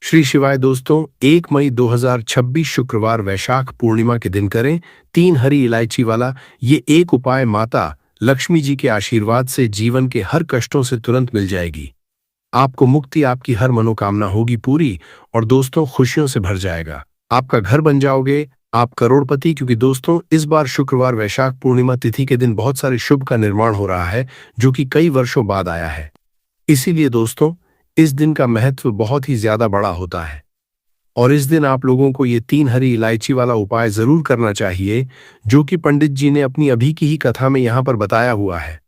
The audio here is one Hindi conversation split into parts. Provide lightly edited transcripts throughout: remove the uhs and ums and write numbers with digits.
श्री शिवाय दोस्तों, 1 मई 2026 शुक्रवार वैशाख पूर्णिमा के दिन करें 3 हरी इलायची वाला ये एक उपाय। माता लक्ष्मी जी के आशीर्वाद से जीवन के हर कष्टों से तुरंत मिल जाएगी। आपको मुक्ति, आपकी हर मनोकामना होगी पूरी और दोस्तों खुशियों से भर जाएगा। आपका घर बन जाओगे, आप करोड़पति। क्योंकि दोस्तों इस बार शुक्रवार वैशाख पूर्णिमा तिथि के दिन बहुत सारे शुभ का निर्माण हो रहा है, जो कि कई वर्षों बाद आया है। इसीलिए दोस्तों इस दिन का महत्व बहुत ही ज्यादा बड़ा होता है और इस दिन आप लोगों को ये 3 हरी इलायची वाला उपाय जरूर करना चाहिए, जो कि पंडित जी ने अपनी अभी की ही कथा में यहाँ पर बताया हुआ है।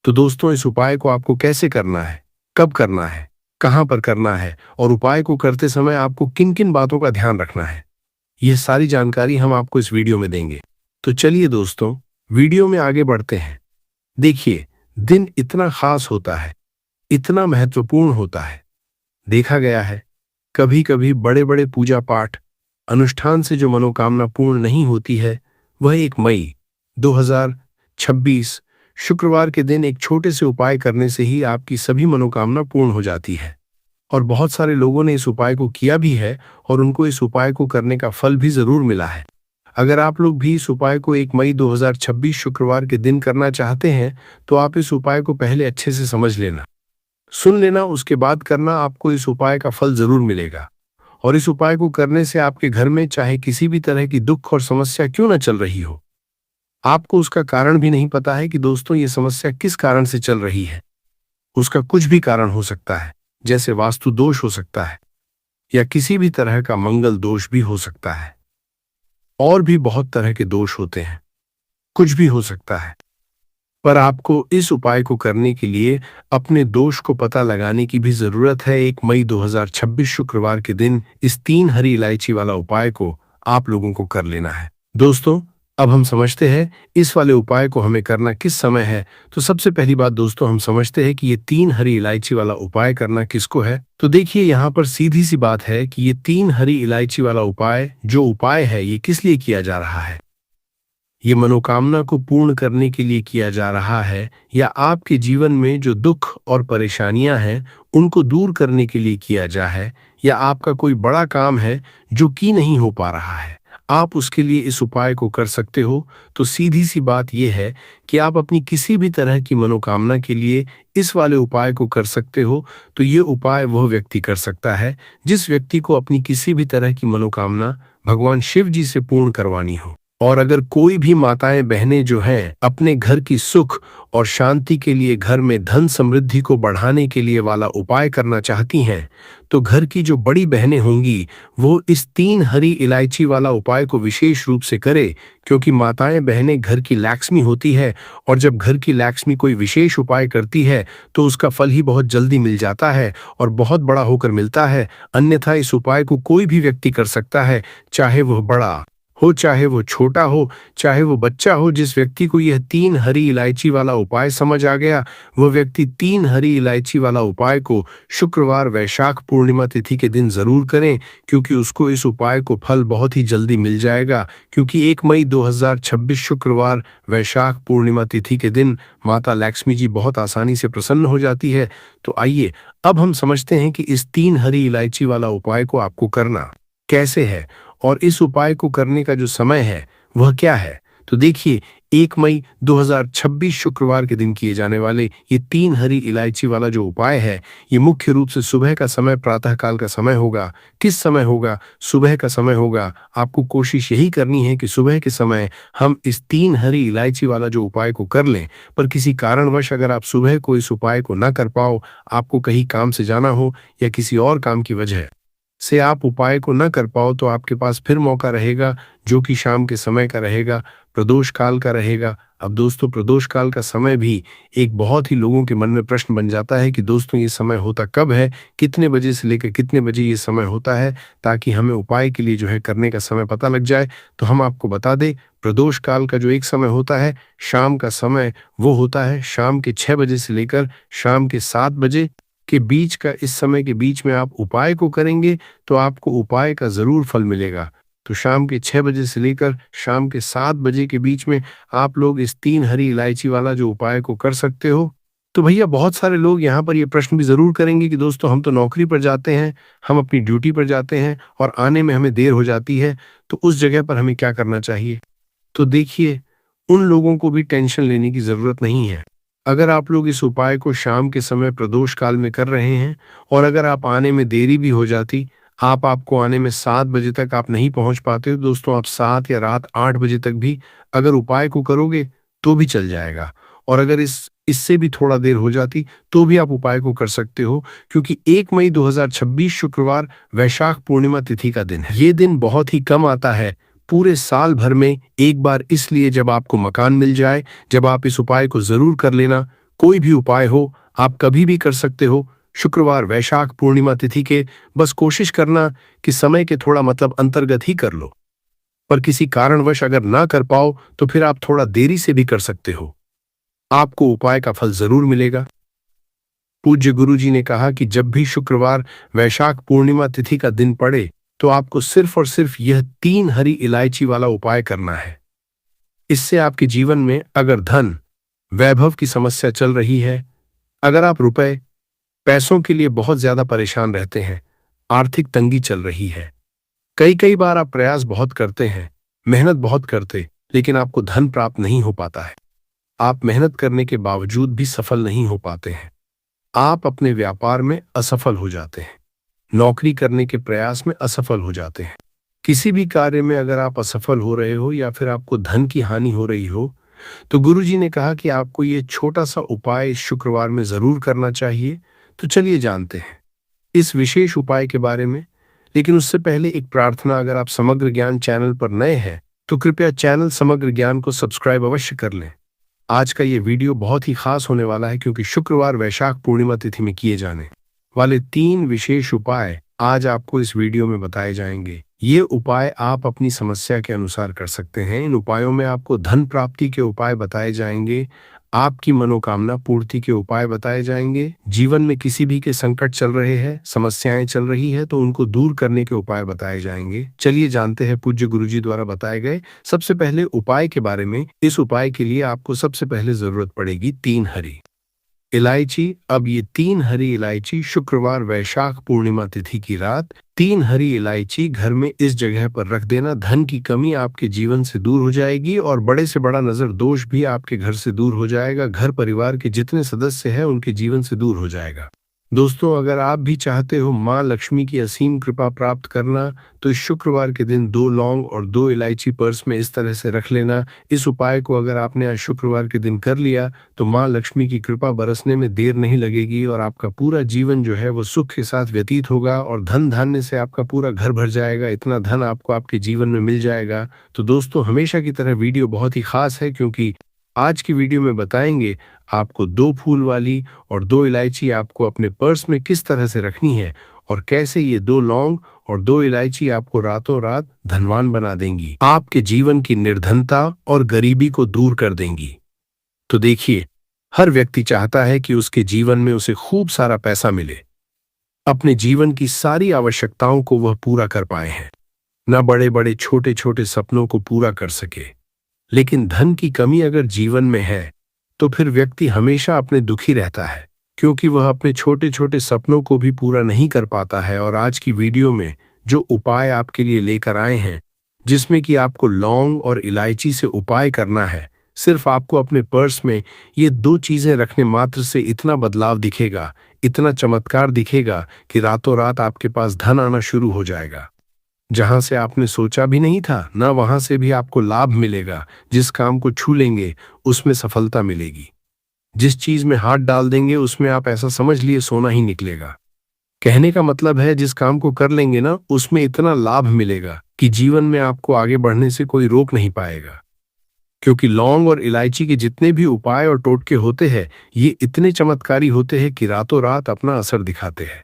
तो दोस्तों इस उपाय को आपको कैसे करना है, कब करना है, कहाँ पर करना है और उपाय को करते समय आपको किन किन बातों का ध्यान रखना है, यह सारी जानकारी हम आपको इस वीडियो में देंगे। तो चलिए दोस्तों वीडियो में आगे बढ़ते हैं। देखिए, दिन इतना खास होता है, इतना महत्वपूर्ण होता है। देखा गया है कभी कभी बड़े बड़े पूजा पाठ अनुष्ठान से जो मनोकामना पूर्ण नहीं होती है, वह 1 मई 2026 शुक्रवार के दिन एक छोटे से उपाय करने से ही आपकी सभी मनोकामना पूर्ण हो जाती है। और बहुत सारे लोगों ने इस उपाय को किया भी है और उनको इस उपाय को करने का फल भी जरूर मिला है। अगर आप लोग भी इस उपाय को 1 मई 2026 शुक्रवार के दिन करना चाहते हैं, तो आप इस उपाय को पहले अच्छे से समझ लेना, सुन लेना, उसके बाद करना। आपको इस उपाय का फल जरूर मिलेगा। और इस उपाय को करने से आपके घर में चाहे किसी भी तरह की दुख और समस्या क्यों न चल रही हो, आपको उसका कारण भी नहीं पता है कि दोस्तों ये समस्या किस कारण से चल रही है। उसका कुछ भी कारण हो सकता है, जैसे वास्तु दोष हो सकता है या किसी भी तरह का मंगल दोष भी हो सकता है। और भी बहुत तरह के दोष होते हैं, कुछ भी हो सकता है। पर आपको इस उपाय को करने के लिए अपने दोष को पता लगाने की भी जरूरत है। 1 मई 2026 शुक्रवार के दिन इस 3 हरी इलायची वाला उपाय को आप लोगों को कर लेना है। दोस्तों अब हम समझते हैं इस वाले उपाय को हमें करना किस समय है। तो सबसे पहली बात दोस्तों, हम समझते हैं कि ये 3 हरी इलायची वाला उपाय करना किसको है। तो देखिए यहाँ पर सीधी सी बात है कि ये 3 हरी इलायची वाला उपाय जो उपाय है, ये किस लिए किया जा रहा है। ये मनोकामना को पूर्ण करने के लिए किया जा रहा है, या आपके जीवन में जो दुख और परेशानियां हैं उनको दूर करने के लिए किया जा है, या आपका कोई बड़ा काम है जो कि नहीं हो पा रहा है, आप उसके लिए इस उपाय को कर सकते हो। तो सीधी सी बात यह है कि आप अपनी किसी भी तरह की मनोकामना के लिए इस वाले उपाय को कर सकते हो। तो ये उपाय वह व्यक्ति कर सकता है जिस व्यक्ति को अपनी किसी भी तरह की मनोकामना भगवान शिव जी से पूर्ण करवानी हो। और अगर कोई भी माताएं बहनें जो हैं अपने घर की सुख और शांति के लिए, घर में धन समृद्धि को बढ़ाने के लिए वाला उपाय करना चाहती हैं, तो घर की जो बड़ी बहनें होंगी वो इस 3 हरी इलायची वाला उपाय को विशेष रूप से करे। क्योंकि माताएं बहनें घर की लक्ष्मी होती है और जब घर की लक्ष्मी कोई विशेष उपाय करती है तो उसका फल ही बहुत जल्दी मिल जाता है और बहुत बड़ा होकर मिलता है। अन्यथा इस उपाय को कोई भी व्यक्ति कर सकता है, चाहे वह बड़ा हो, चाहे वो छोटा हो, चाहे वो बच्चा हो। जिस व्यक्ति को यह 3 हरी इलायची वाला उपाय समझ आ गया, वह व्यक्ति 3 हरी इलायची वाला उपाय को शुक्रवार वैशाख पूर्णिमा तिथि के दिन जरूर करें, क्योंकि उसको इस उपाय को फल बहुत ही जल्दी मिल जाएगा। क्योंकि 1 मई 2026 शुक्रवार वैशाख पूर्णिमा तिथि के दिन माता लक्ष्मी जी बहुत आसानी से प्रसन्न हो जाती है। तो आइए अब हम समझते हैं कि इस 3 हरी इलायची वाला उपाय को आपको करना कैसे है और इस उपाय को करने का जो समय है वह क्या है। तो देखिए, 1 मई 2026 शुक्रवार के दिन किए जाने वाले ये 3 हरी इलायची वाला जो उपाय है, ये मुख्य रूप से सुबह का समय, प्रातः काल का समय होगा। किस समय होगा? सुबह का समय होगा। आपको कोशिश यही करनी है कि सुबह के समय हम इस 3 हरी इलायची वाला जो उपाय को कर लें। पर किसी कारणवश अगर आप सुबह को इस उपाय को ना कर पाओ, आपको कहीं काम से जाना हो या किसी और काम की वजह से आप उपाय को न कर पाओ, तो आपके पास फिर मौका रहेगा, जो कि शाम के समय का रहेगा, प्रदोष काल का रहेगा। अब दोस्तों प्रदोष काल का समय भी एक बहुत ही लोगों के मन में प्रश्न बन जाता है कि दोस्तों ये समय होता कब है, कितने बजे से लेकर कितने बजे ये समय होता है, ताकि हमें उपाय के लिए जो है करने का समय पता लग जाए। तो हम आपको बता दें, प्रदोष काल का जो एक समय होता है, शाम का समय, वो होता है शाम के 6 बजे से लेकर शाम के 7 बजे के बीच का। इस समय के बीच में आप उपाय को करेंगे तो आपको उपाय का जरूर फल मिलेगा। तो शाम के 6 बजे से लेकर शाम के 7 बजे के बीच में आप लोग इस 3 हरी इलायची वाला जो उपाय को कर सकते हो। तो भैया बहुत सारे लोग यहाँ पर ये प्रश्न भी जरूर करेंगे कि दोस्तों हम तो नौकरी पर जाते हैं, हम अपनी ड्यूटी पर जाते हैं और आने में हमें देर हो जाती है, तो उस जगह पर हमें क्या करना चाहिए? तो देखिए, उन लोगों को भी टेंशन लेने की जरूरत नहीं है। अगर आप लोग इस उपाय को शाम के समय प्रदोष काल में कर रहे हैं और अगर आप आने में देरी भी हो जाती, आपको आने में 7 बजे तक आप नहीं पहुंच पाते, तो दोस्तों आप 7 या रात 8 बजे तक भी अगर उपाय को करोगे तो भी चल जाएगा। और अगर इससे भी थोड़ा देर हो जाती तो भी आप उपाय को कर सकते हो, क्योंकि 1 मई 2026 शुक्रवार वैशाख पूर्णिमा तिथि का दिन है। ये दिन बहुत ही कम आता है पूरे साल भर में एक बार, इसलिए जब आपको मकान मिल जाए, जब आप इस उपाय को जरूर कर लेना। कोई भी उपाय हो, आप कभी भी कर सकते हो, शुक्रवार वैशाख पूर्णिमा तिथि के। बस कोशिश करना कि समय के थोड़ा अंतर्गत ही कर लो। पर किसी कारणवश अगर ना कर पाओ तो फिर आप थोड़ा देरी से भी कर सकते हो, आपको उपाय का फल जरूर मिलेगा। पूज्य गुरुजी ने कहा कि जब भी शुक्रवार वैशाख पूर्णिमा तिथि का दिन पड़े तो आपको सिर्फ और सिर्फ यह 3 हरी इलायची वाला उपाय करना है। इससे आपके जीवन में अगर धन वैभव की समस्या चल रही है, अगर आप रुपए पैसों के लिए बहुत ज्यादा परेशान रहते हैं, आर्थिक तंगी चल रही है, कई कई बार आप प्रयास बहुत करते हैं, मेहनत बहुत करते, लेकिन आपको धन प्राप्त नहीं हो पाता है, आप मेहनत करने के बावजूद भी सफल नहीं हो पाते हैं, आप अपने व्यापार में असफल हो जाते हैं, नौकरी करने के प्रयास में असफल हो जाते हैं, किसी भी कार्य में अगर आप असफल हो रहे हो या फिर आपको धन की हानि हो रही हो, तो गुरुजी ने कहा कि आपको ये छोटा सा उपाय इस शुक्रवार में जरूर करना चाहिए। तो चलिए जानते हैं इस विशेष उपाय के बारे में। लेकिन उससे पहले एक प्रार्थना, अगर आप समग्र ज्ञान चैनल पर नए हैं तो कृपया चैनल समग्र ज्ञान को सब्सक्राइब अवश्य कर लें। आज का ये वीडियो बहुत ही खास होने वाला है, क्योंकि शुक्रवार वैशाख पूर्णिमा तिथि में किए जाने वाले 3 विशेष उपाय आज आपको इस वीडियो में बताए जाएंगे। ये उपाय आप अपनी समस्या के अनुसार कर सकते हैं। इन उपायों में आपको धन प्राप्ति के उपाय बताए जाएंगे, आपकी मनोकामना पूर्ति के उपाय बताए जाएंगे, जीवन में किसी भी के संकट चल रहे हैं, समस्याएं चल रही है तो उनको दूर करने के उपाय बताए जाएंगे। चलिए जानते हैं पूज्य गुरुजी द्वारा बताए गए सबसे पहले उपाय के बारे में। इस उपाय के लिए आपको सबसे पहले जरूरत पड़ेगी 3 हरी इलायची। अब ये 3 हरी इलायची शुक्रवार वैशाख पूर्णिमा तिथि की रात 3 हरी इलायची घर में इस जगह पर रख देना। धन की कमी आपके जीवन से दूर हो जाएगी और बड़े से बड़ा नजर दोष भी आपके घर से दूर हो जाएगा। घर परिवार के जितने सदस्य हैं उनके जीवन से दूर हो जाएगा। दोस्तों, अगर आप भी चाहते हो माँ लक्ष्मी की असीम कृपा प्राप्त करना, तो इस शुक्रवार के दिन 2 लौंग और 2 इलायची पर्स में इस तरह से रख लेना। इस उपाय को अगर आपने आज शुक्रवार के दिन कर लिया तो माँ लक्ष्मी की कृपा बरसने में देर नहीं लगेगी और आपका पूरा जीवन जो है वो सुख के साथ व्यतीत होगा और धन धान्य से आपका पूरा घर भर जाएगा। इतना धन आपको आपके जीवन में मिल जाएगा। तो दोस्तों, हमेशा की तरह वीडियो बहुत ही खास है, क्योंकि आज की वीडियो में बताएंगे आपको 2 फूल वाली और 2 इलायची आपको अपने पर्स में किस तरह से रखनी है और कैसे ये 2 लौंग और 2 इलायची आपको रातों रात धनवान बना देंगी, आपके जीवन की निर्धनता और गरीबी को दूर कर देंगी। तो देखिए, हर व्यक्ति चाहता है कि उसके जीवन में उसे खूब सारा पैसा मिले, अपने जीवन की सारी आवश्यकताओं को वह पूरा कर पाए हैं, न बड़े बड़े छोटे छोटे सपनों को पूरा कर सके। लेकिन धन की कमी अगर जीवन में है तो फिर व्यक्ति हमेशा अपने दुखी रहता है, क्योंकि वह अपने छोटे छोटे सपनों को भी पूरा नहीं कर पाता है। और आज की वीडियो में जो उपाय आपके लिए लेकर आए हैं, जिसमें कि आपको लौंग और इलायची से उपाय करना है, सिर्फ आपको अपने पर्स में ये 2 चीजें रखने मात्र से इतना बदलाव दिखेगा, इतना चमत्कार दिखेगा कि रातों रात आपके पास धन आना शुरू हो जाएगा। जहां से आपने सोचा भी नहीं था, ना वहां से भी आपको लाभ मिलेगा। जिस काम को छू लेंगे उसमें सफलता मिलेगी, जिस चीज में हाथ डाल देंगे उसमें आप ऐसा समझ लिए सोना ही निकलेगा। कहने का मतलब है, जिस काम को कर लेंगे ना, उसमें इतना लाभ मिलेगा कि जीवन में आपको आगे बढ़ने से कोई रोक नहीं पाएगा। क्योंकि लौंग और इलायची के जितने भी उपाय और टोटके होते हैं, ये इतने चमत्कारी होते हैं कि रातों रात अपना असर दिखाते हैं।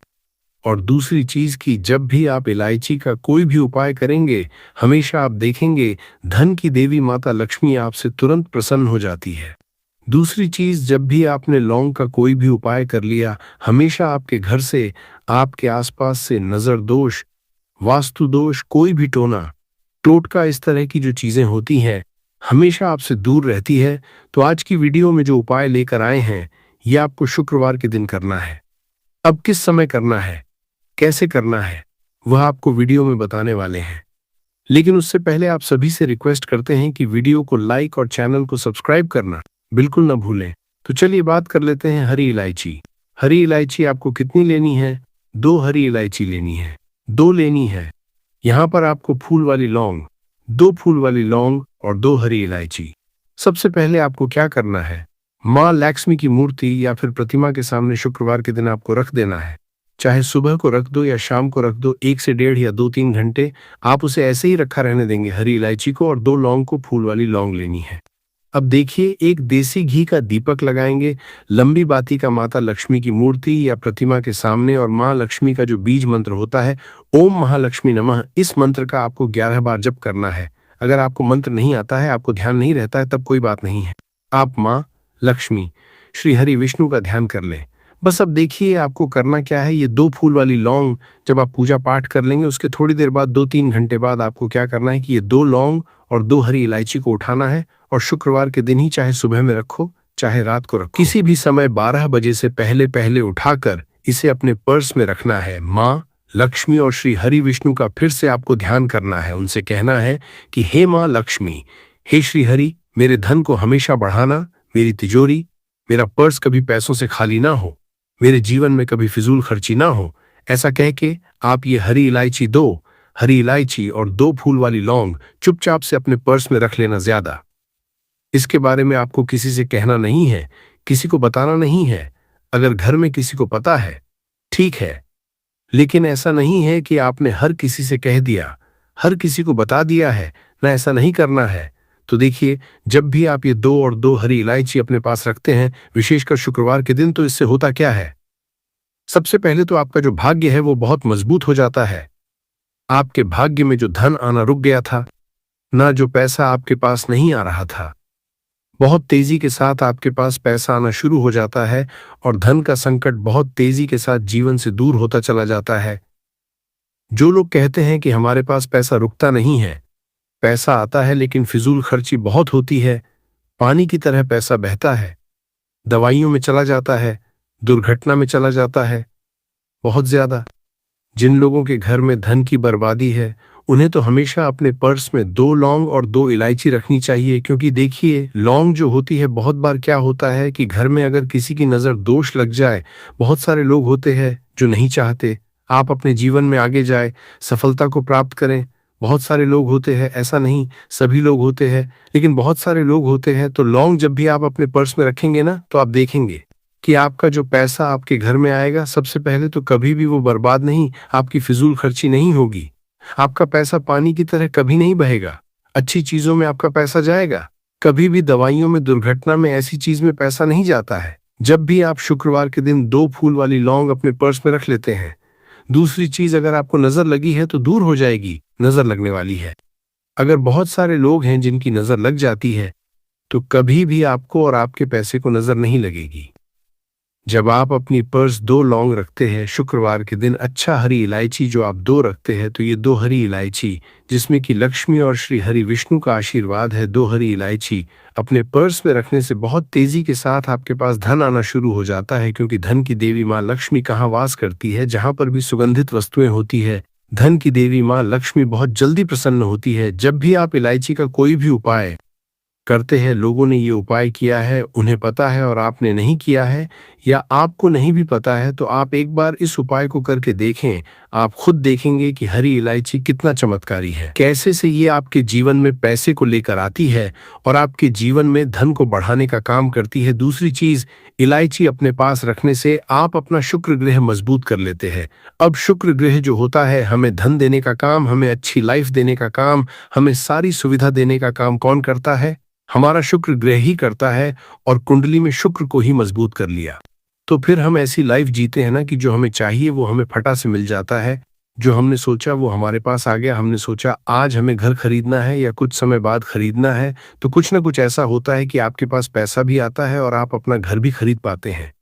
और दूसरी चीज कि जब भी आप इलायची का कोई भी उपाय करेंगे, हमेशा आप देखेंगे धन की देवी माता लक्ष्मी आपसे तुरंत प्रसन्न हो जाती है। दूसरी चीज, जब भी आपने लौंग का कोई भी उपाय कर लिया, हमेशा आपके घर से, आपके आसपास से नजर दोष, वास्तु दोष, कोई भी टोना टोटका, इस तरह की जो चीजें होती हैं, हमेशा आपसे दूर रहती है। तो आज की वीडियो में जो उपाय लेकर आए हैं, यह आपको शुक्रवार के दिन करना है। अब किस समय करना है, कैसे करना है, वह आपको वीडियो में बताने वाले हैं। लेकिन उससे पहले आप सभी से रिक्वेस्ट करते हैं कि वीडियो को लाइक और चैनल को सब्सक्राइब करना बिल्कुल न भूलें। तो चलिए बात कर लेते हैं हरी इलायची। हरी इलायची आपको कितनी लेनी है? 2 हरी इलायची लेनी है, 2 लेनी है। यहाँ पर आपको फूल वाली लौंग, 2 फूल वाली लौंग और 2 हरी इलायची। सबसे पहले आपको क्या करना है, माँ लक्ष्मी की मूर्ति या फिर प्रतिमा के सामने शुक्रवार के दिन आपको रख देना है। चाहे सुबह को रख दो या शाम को रख दो, 1 से 1.5 या 2-3 घंटे आप उसे ऐसे ही रखा रहने देंगे। हरी इलायची को और 2 लौंग को फूल वाली लौंग लेनी है। अब देखिए, एक देसी घी का दीपक लगाएंगे, लंबी बाती का माता लक्ष्मी की मूर्ति या प्रतिमा के सामने, और माँ लक्ष्मी का जो बीज मंत्र होता है, ओम महालक्ष्मी नमः, इस मंत्र का आपको 11 बार जप करना है। अगर आपको मंत्र नहीं आता है, आपको ध्यान नहीं रहता है, तब कोई बात नहीं है, आप माँ लक्ष्मी श्री हरि विष्णु का ध्यान कर लें। बस अब देखिए आपको करना क्या है। ये 2 फूल वाली लौंग जब आप पूजा पाठ कर लेंगे, उसके थोड़ी देर बाद 2-3 घंटे बाद आपको क्या करना है कि ये 2 लौंग और 2 हरी इलायची को उठाना है और शुक्रवार के दिन ही, चाहे सुबह में रखो चाहे रात को रखो, किसी भी समय 12 बजे से पहले पहले उठाकर इसे अपने पर्स में रखना है। माँ लक्ष्मी और श्री हरि विष्णु का फिर से आपको ध्यान करना है। उनसे कहना है कि हे माँ लक्ष्मी, हे श्री हरि, मेरे धन को हमेशा बढ़ाना, मेरी तिजोरी, मेरा पर्स कभी पैसों से खाली ना हो, मेरे जीवन में कभी फिजूल खर्ची ना हो। ऐसा कह के आप ये हरी इलायची, 2 हरी इलायची और 2 फूल वाली लौंग चुपचाप से अपने पर्स में रख लेना। ज्यादा इसके बारे में आपको किसी से कहना नहीं है, किसी को बताना नहीं है। अगर घर में किसी को पता है ठीक है, लेकिन ऐसा नहीं है कि आपने हर किसी से कह दिया, हर किसी को बता दिया है ना, ऐसा नहीं करना है। तो देखिए, जब भी आप ये 2 और 2 हरी इलायची अपने पास रखते हैं, विशेषकर शुक्रवार के दिन, तो इससे होता क्या है, सबसे पहले तो आपका जो भाग्य है वो बहुत मजबूत हो जाता है। आपके भाग्य में जो धन आना रुक गया था ना, जो पैसा आपके पास नहीं आ रहा था, बहुत तेजी के साथ आपके पास पैसा आना शुरू हो जाता है और धन का संकट बहुत तेजी के साथ जीवन से दूर होता चला जाता है। जो लोग कहते हैं कि हमारे पास पैसा रुकता नहीं है, पैसा आता है लेकिन फिजूल खर्ची बहुत होती है, पानी की तरह पैसा बहता है, दवाइयों में चला जाता है, दुर्घटना में चला जाता है, बहुत ज्यादा। जिन लोगों के घर में धन की बर्बादी है, उन्हें तो हमेशा अपने पर्स में 2 लौंग और 2 इलायची रखनी चाहिए। क्योंकि देखिए, लौंग जो होती है, बहुत बार क्या होता है कि घर में अगर किसी की नज़र दोष लग जाए, बहुत सारे लोग होते हैं जो नहीं चाहते आप अपने जीवन में आगे जाए, सफलता को प्राप्त करें। बहुत सारे लोग होते हैं, ऐसा नहीं सभी लोग होते हैं, लेकिन बहुत सारे लोग होते हैं। तो लौंग जब भी आप अपने पर्स में रखेंगे ना, तो आप देखेंगे कि आपका जो पैसा आपके घर में आएगा, सबसे पहले तो कभी भी वो बर्बाद नहीं, आपकी फिजूल खर्ची नहीं होगी। आपका पैसा पानी की तरह कभी नहीं बहेगा, अच्छी चीजों में आपका पैसा जाएगा। कभी भी दवाइयों में, दुर्घटना में, ऐसी चीज में पैसा नहीं जाता है। जब भी आप शुक्रवार के दिन 2 फूल वाली लौंग अपने पर्स में रख लेते हैं। दूसरी चीज, अगर आपको नजर लगी है तो दूर हो जाएगी, नजर लगने वाली है। अगर बहुत सारे लोग हैं जिनकी नजर लग जाती है, तो कभी भी आपको और आपके पैसे को नजर नहीं लगेगी। जब आप अपनी पर्स 2 लौंग रखते हैं शुक्रवार के दिन, अच्छा हरी इलायची जो आप 2 रखते हैं, तो ये 2 हरी इलायची जिसमें कि लक्ष्मी और श्री हरि विष्णु का आशीर्वाद है, 2 हरी इलायची अपने पर्स में रखने से बहुत तेजी के साथ आपके पास धन आना शुरू हो जाता है। क्योंकि धन की देवी माँ लक्ष्मी कहाँ वास करती है? जहां पर भी सुगंधित वस्तुएं होती है, धन की देवी माँ लक्ष्मी बहुत जल्दी प्रसन्न होती है। जब भी आप इलायची का कोई भी उपाय करते हैं, लोगों ने ये उपाय किया है, उन्हें पता है, और आपने नहीं किया है या आपको नहीं भी पता है, तो आप एक बार इस उपाय को करके देखें। आप खुद देखेंगे कि हरी इलायची कितना चमत्कारी है, कैसे से ये आपके जीवन में पैसे को लेकर आती है और आपके जीवन में धन को बढ़ाने का काम करती है। दूसरी चीज, इलायची अपने पास रखने से आप अपना शुक्र ग्रह मजबूत कर लेते हैं। अब शुक्र ग्रह जो होता है, हमें धन देने का काम, हमें अच्छी लाइफ देने का काम, हमें सारी सुविधा देने का काम कौन करता है? हमारा शुक्र ग्रह ही करता है। और कुंडली में शुक्र को ही मजबूत कर लिया तो फिर हम ऐसी लाइफ जीते हैं ना कि जो हमें चाहिए वो हमें फटा से मिल जाता है। जो हमने सोचा वो हमारे पास आ गया। हमने सोचा आज हमें घर खरीदना है या कुछ समय बाद खरीदना है, तो कुछ ना कुछ ऐसा होता है कि आपके पास पैसा भी आता है और आप अपना घर भी खरीद पाते हैं,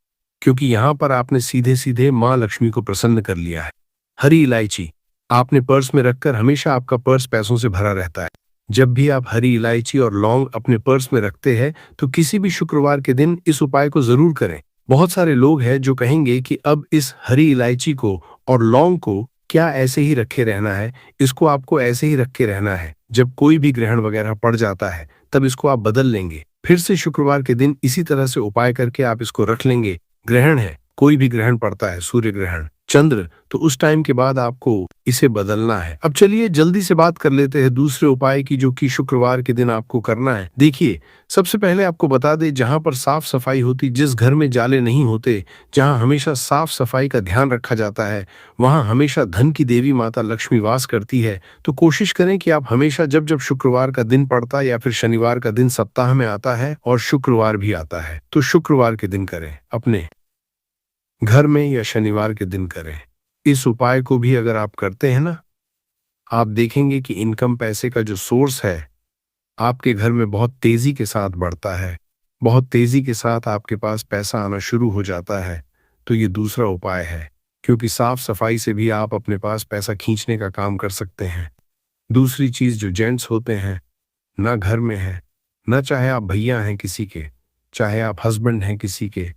क्योंकि यहाँ पर आपने सीधे सीधे माँ लक्ष्मी को प्रसन्न कर लिया है। हरी इलायची आपने पर्स में रखकर, हमेशा आपका पर्स पैसों से भरा रहता है। जब भी आप हरी इलायची और लौंग अपने पर्स में रखते हैं, तो किसी भी शुक्रवार के दिन इस उपाय को जरूर करें। बहुत सारे लोग हैं जो कहेंगे कि अब इस हरी इलायची को और लौंग को क्या ऐसे ही रखे रहना है, इसको आपको ऐसे ही रख के रहना है, जब कोई भी ग्रहण वगैरह पड़ जाता है तब इसको आप बदल लेंगे, फिर से शुक्रवार के दिन इसी तरह से उपाय करके आप इसको रख लेंगे। ग्रहण है, कोई भी ग्रहण पड़ता है, सूर्य ग्रहण, चंद्र, तो उस टाइम के बाद आपको इसे बदलना है। अब चलिए जल्दी से बात कर लेते हैं दूसरे उपाय की, जो कि शुक्रवार के दिन आपको करना है। देखिए, सबसे पहले आपको बता दें, जहां पर साफ सफाई होती, जिस घर में जाले नहीं होते, जहां हमेशा साफ सफाई का ध्यान रखा जाता है, वहां हमेशा धन की देवी माता लक्ष्मी वास करती है। तो कोशिश करें कि आप हमेशा जब जब शुक्रवार का दिन पड़ता है या फिर शनिवार का दिन सप्ताह में आता है और शुक्रवार भी आता है, तो शुक्रवार के दिन करें, अपने घर में या शनिवार के दिन करें। इस उपाय को भी अगर आप करते हैं ना, आप देखेंगे कि इनकम, पैसे का जो सोर्स है, आपके घर में बहुत तेजी के साथ बढ़ता है, बहुत तेजी के साथ आपके पास पैसा आना शुरू हो जाता है। तो ये दूसरा उपाय है, क्योंकि साफ सफाई से भी आप अपने पास पैसा खींचने का काम कर सकते हैं। दूसरी चीज, जो जेंट्स होते हैं, ना घर में है, ना चाहे आप भैया हैं किसी के, चाहे आप हस्बैंड हैं किसी के,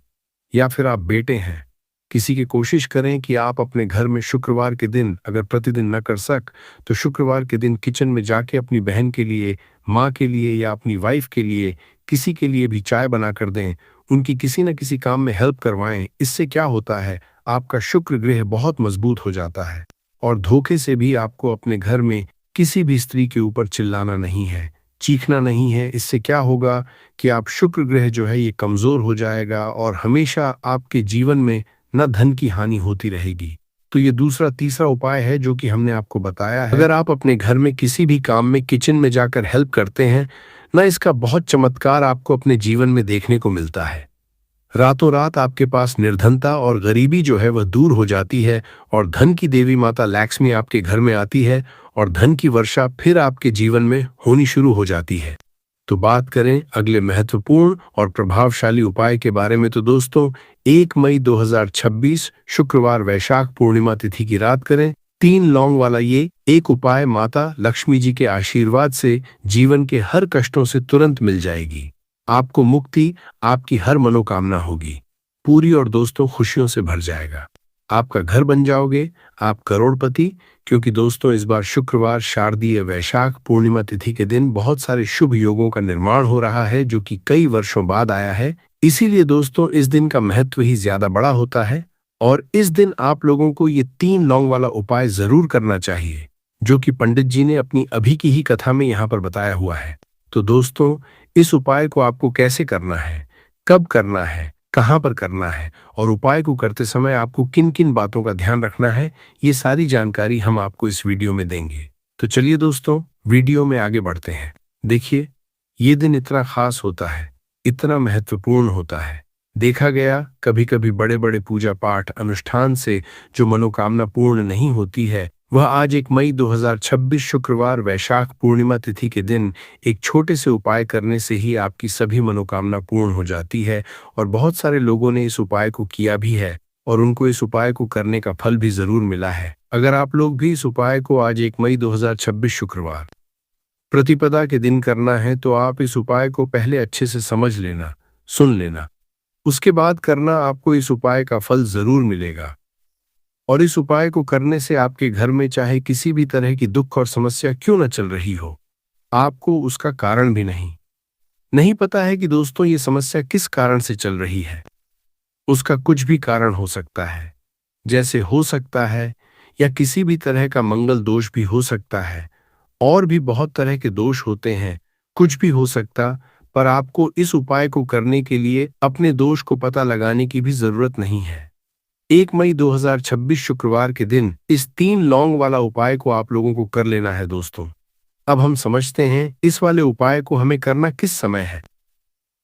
या फिर आप बेटे हैं किसी की, कोशिश करें कि आप अपने घर में शुक्रवार के दिन, अगर प्रतिदिन न कर सक तो शुक्रवार के दिन किचन में जाके अपनी बहन के लिए, माँ के लिए या अपनी वाइफ के लिए, किसी के लिए भी चाय बना कर दें, उनकी किसी न किसी काम में हेल्प करवाएं। इससे क्या होता है, आपका शुक्र ग्रह बहुत मजबूत हो जाता है और धोखे से भी आपको अपने घर में किसी भी स्त्री के ऊपर चिल्लाना नहीं है, चीखना नहीं है। इससे क्या होगा कि आप शुक्र ग्रह जो है ये कमजोर हो जाएगा और हमेशा आपके जीवन में न धन की हानि होती रहेगी। तो ये दूसरा तीसरा उपाय है जो कि हमने आपको बताया है। अगर आप अपने घर में किसी भी काम में किचन में जाकर हेल्प करते हैं ना, इसका बहुत चमत्कार आपको अपने जीवन में देखने को मिलता है। रातों रात आपके पास निर्धनता और गरीबी जो है वह दूर हो जाती है और धन की देवी माता लक्ष्मी आपके घर में आती है और धन की वर्षा फिर आपके जीवन में होनी शुरू हो जाती है। तो बात करें अगले महत्वपूर्ण और प्रभावशाली उपाय के बारे में, तो दोस्तों 1 मई 2026 शुक्रवार वैशाख पूर्णिमा तिथि की रात करें 3 लौंग वाला ये एक उपाय। माता लक्ष्मी जी के आशीर्वाद से जीवन के हर कष्टों से तुरंत मिल जाएगी, आपको मुक्ति, आपकी हर मनोकामना होगी पूरी और दोस्तों खुशियों से भर जाएगा। आपका घर बन जाओगे, आप करोड़पति। क्योंकि दोस्तों इस बार शुक्रवार शारदीय वैशाख पूर्णिमा तिथि के दिन बहुत सारे शुभ योगों का निर्माण हो रहा है, जो कि कई वर्षों बाद आया है। इसीलिए दोस्तों इस दिन का महत्व ही ज्यादा बड़ा होता है और इस दिन आप लोगों को ये 3 लौंग वाला उपाय जरूर करना चाहिए, जो कि पंडित जी ने अपनी अभी की ही कथा में यहाँ पर बताया हुआ है। तो दोस्तों इस उपाय को आपको कैसे करना है, कब करना है, कहां पर करना है और उपाय को करते समय आपको किन किन बातों का ध्यान रखना है, ये सारी जानकारी हम आपको इस वीडियो में देंगे। तो चलिए दोस्तों वीडियो में आगे बढ़ते हैं। देखिए, ये दिन इतना खास होता है, इतना महत्वपूर्ण होता है। देखा गया कभी कभी बड़े बड़े पूजा पाठ अनुष्ठान से जो मनोकामना पूर्ण नहीं होती है, वह आज 1 मई 2026 शुक्रवार वैशाख पूर्णिमा तिथि के दिन एक छोटे से उपाय करने से ही आपकी सभी मनोकामना पूर्ण हो जाती है। और बहुत सारे लोगों ने इस उपाय को किया भी है और उनको इस उपाय को करने का फल भी जरूर मिला है। अगर आप लोग भी इस उपाय को आज 1 मई 2026 शुक्रवार प्रतिपदा के दिन करना है, तो आप इस उपाय को पहले अच्छे से समझ लेना, सुन लेना, उसके बाद करना, आपको इस उपाय का फल जरूर मिलेगा। और इस उपाय को करने से आपके घर में चाहे किसी भी तरह की दुख और समस्या क्यों न चल रही हो, आपको उसका कारण भी नहीं पता है कि दोस्तों ये समस्या किस कारण से चल रही है। उसका कुछ भी कारण हो सकता है, जैसे हो सकता है या किसी भी तरह का मंगल दोष भी हो सकता है, और भी बहुत तरह के दोष होते हैं, कुछ भी हो सकता। पर आपको इस उपाय को करने के लिए अपने दोष को पता लगाने की भी जरूरत नहीं है। 1 मई 2026 शुक्रवार के दिन इस 3 लौंग वाला उपाय को आप लोगों को कर लेना है दोस्तों। अब हम समझते हैं इस वाले उपाय को हमें करना किस समय है।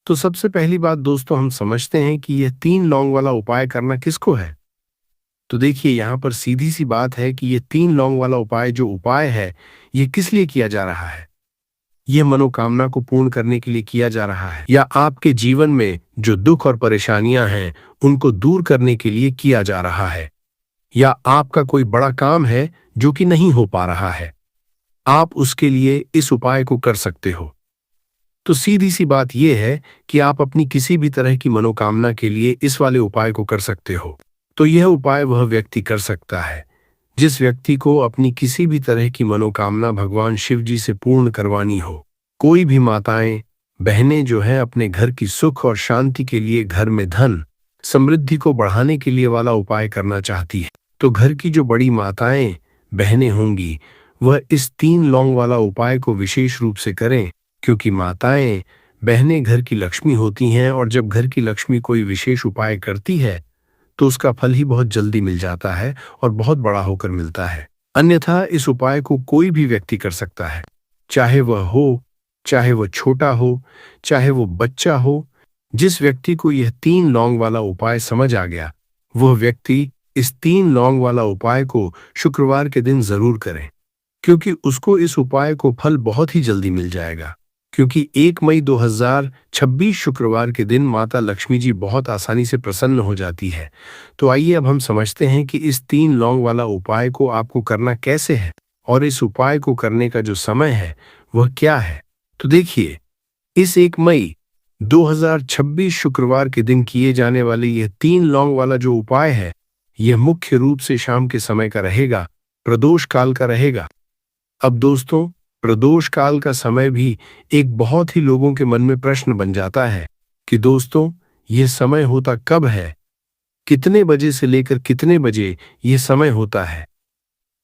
तो सबसे पहली बात दोस्तों, हम समझते हैं कि यह 3 लौंग वाला उपाय करना किसको है। तो देखिए, यहाँ पर सीधी सी बात है कि यह 3 लौंग वाला उपाय जो उपाय है, ये किस लिए किया जा रहा है। यह मनोकामना को पूर्ण करने के लिए किया जा रहा है, या आपके जीवन में जो दुख और परेशानियां हैं उनको दूर करने के लिए किया जा रहा है, या आपका कोई बड़ा काम है जो कि नहीं हो पा रहा है, आप उसके लिए इस उपाय को कर सकते हो। तो सीधी सी बात यह है कि आप अपनी किसी भी तरह की मनोकामना के लिए इस वाले उपाय को कर सकते हो। तो यह उपाय वह व्यक्ति कर सकता है जिस व्यक्ति को अपनी किसी भी तरह की मनोकामना भगवान शिव जी से पूर्ण करवानी हो। कोई भी माताएं बहनें जो है अपने घर की सुख और शांति के लिए, घर में धन समृद्धि को बढ़ाने के लिए वाला उपाय करना चाहती है, तो घर की जो बड़ी माताएं बहनें होंगी वह इस 3 लौंग वाला उपाय को विशेष रूप से करें, क्योंकि माताएं बहनें घर की लक्ष्मी होती हैं और जब घर की लक्ष्मी कोई विशेष उपाय करती है तो उसका फल ही बहुत जल्दी मिल जाता है और बहुत बड़ा होकर मिलता है। अन्यथा इस उपाय को कोई भी व्यक्ति कर सकता है, चाहे वह हो, चाहे वह छोटा हो, चाहे वो बच्चा हो। जिस व्यक्ति को यह 3 लौंग वाला उपाय समझ आ गया वह व्यक्ति इस 3 लौंग वाला उपाय को शुक्रवार के दिन जरूर करें, क्योंकि उसको इस उपाय को फल बहुत ही जल्दी मिल जाएगा। क्योंकि 1 मई 2026 शुक्रवार के दिन माता लक्ष्मी जी बहुत आसानी से प्रसन्न हो जाती है। तो आइए अब हम समझते हैं कि इस 3 लौंग वाला उपाय को आपको करना कैसे है और इस उपाय को करने का जो समय है वह क्या है। तो देखिए, इस 1 मई 2026 शुक्रवार के दिन किए जाने वाले यह 3 लौंग वाला जो उपाय है यह मुख्य रूप से शाम के समय का रहेगा, प्रदोष काल का रहेगा। अब दोस्तों, प्रदोष काल का समय भी एक बहुत ही लोगों के मन में प्रश्न बन जाता है कि दोस्तों यह समय होता कब है, कितने बजे से लेकर कितने बजे यह समय होता है,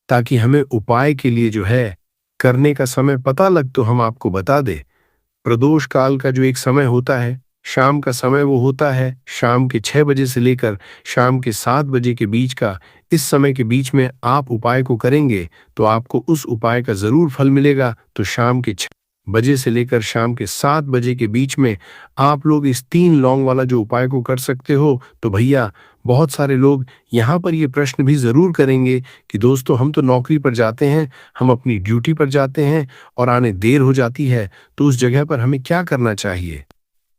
ताकि हमें उपाय के लिए जो है करने का समय पता लग तो हम आपको बता दें। प्रदोष काल का जो एक समय होता है, शाम का समय, वो होता है शाम के 6 बजे से लेकर शाम के 7 बजे के बीच का। इस समय के बीच में आप उपाय को करेंगे तो आपको उस उपाय का जरूर फल मिलेगा। तो शाम के 6 बजे से लेकर शाम के 7 बजे के बीच में आप लोग इस 3 लौंग वाला जो उपाय को कर सकते हो। तो भैया, बहुत सारे लोग यहाँ पर ये प्रश्न भी जरूर करेंगे कि दोस्तों हम तो नौकरी पर जाते हैं, हम अपनी ड्यूटी पर जाते हैं और आने देर हो जाती है, तो उस जगह पर हमें क्या करना चाहिए।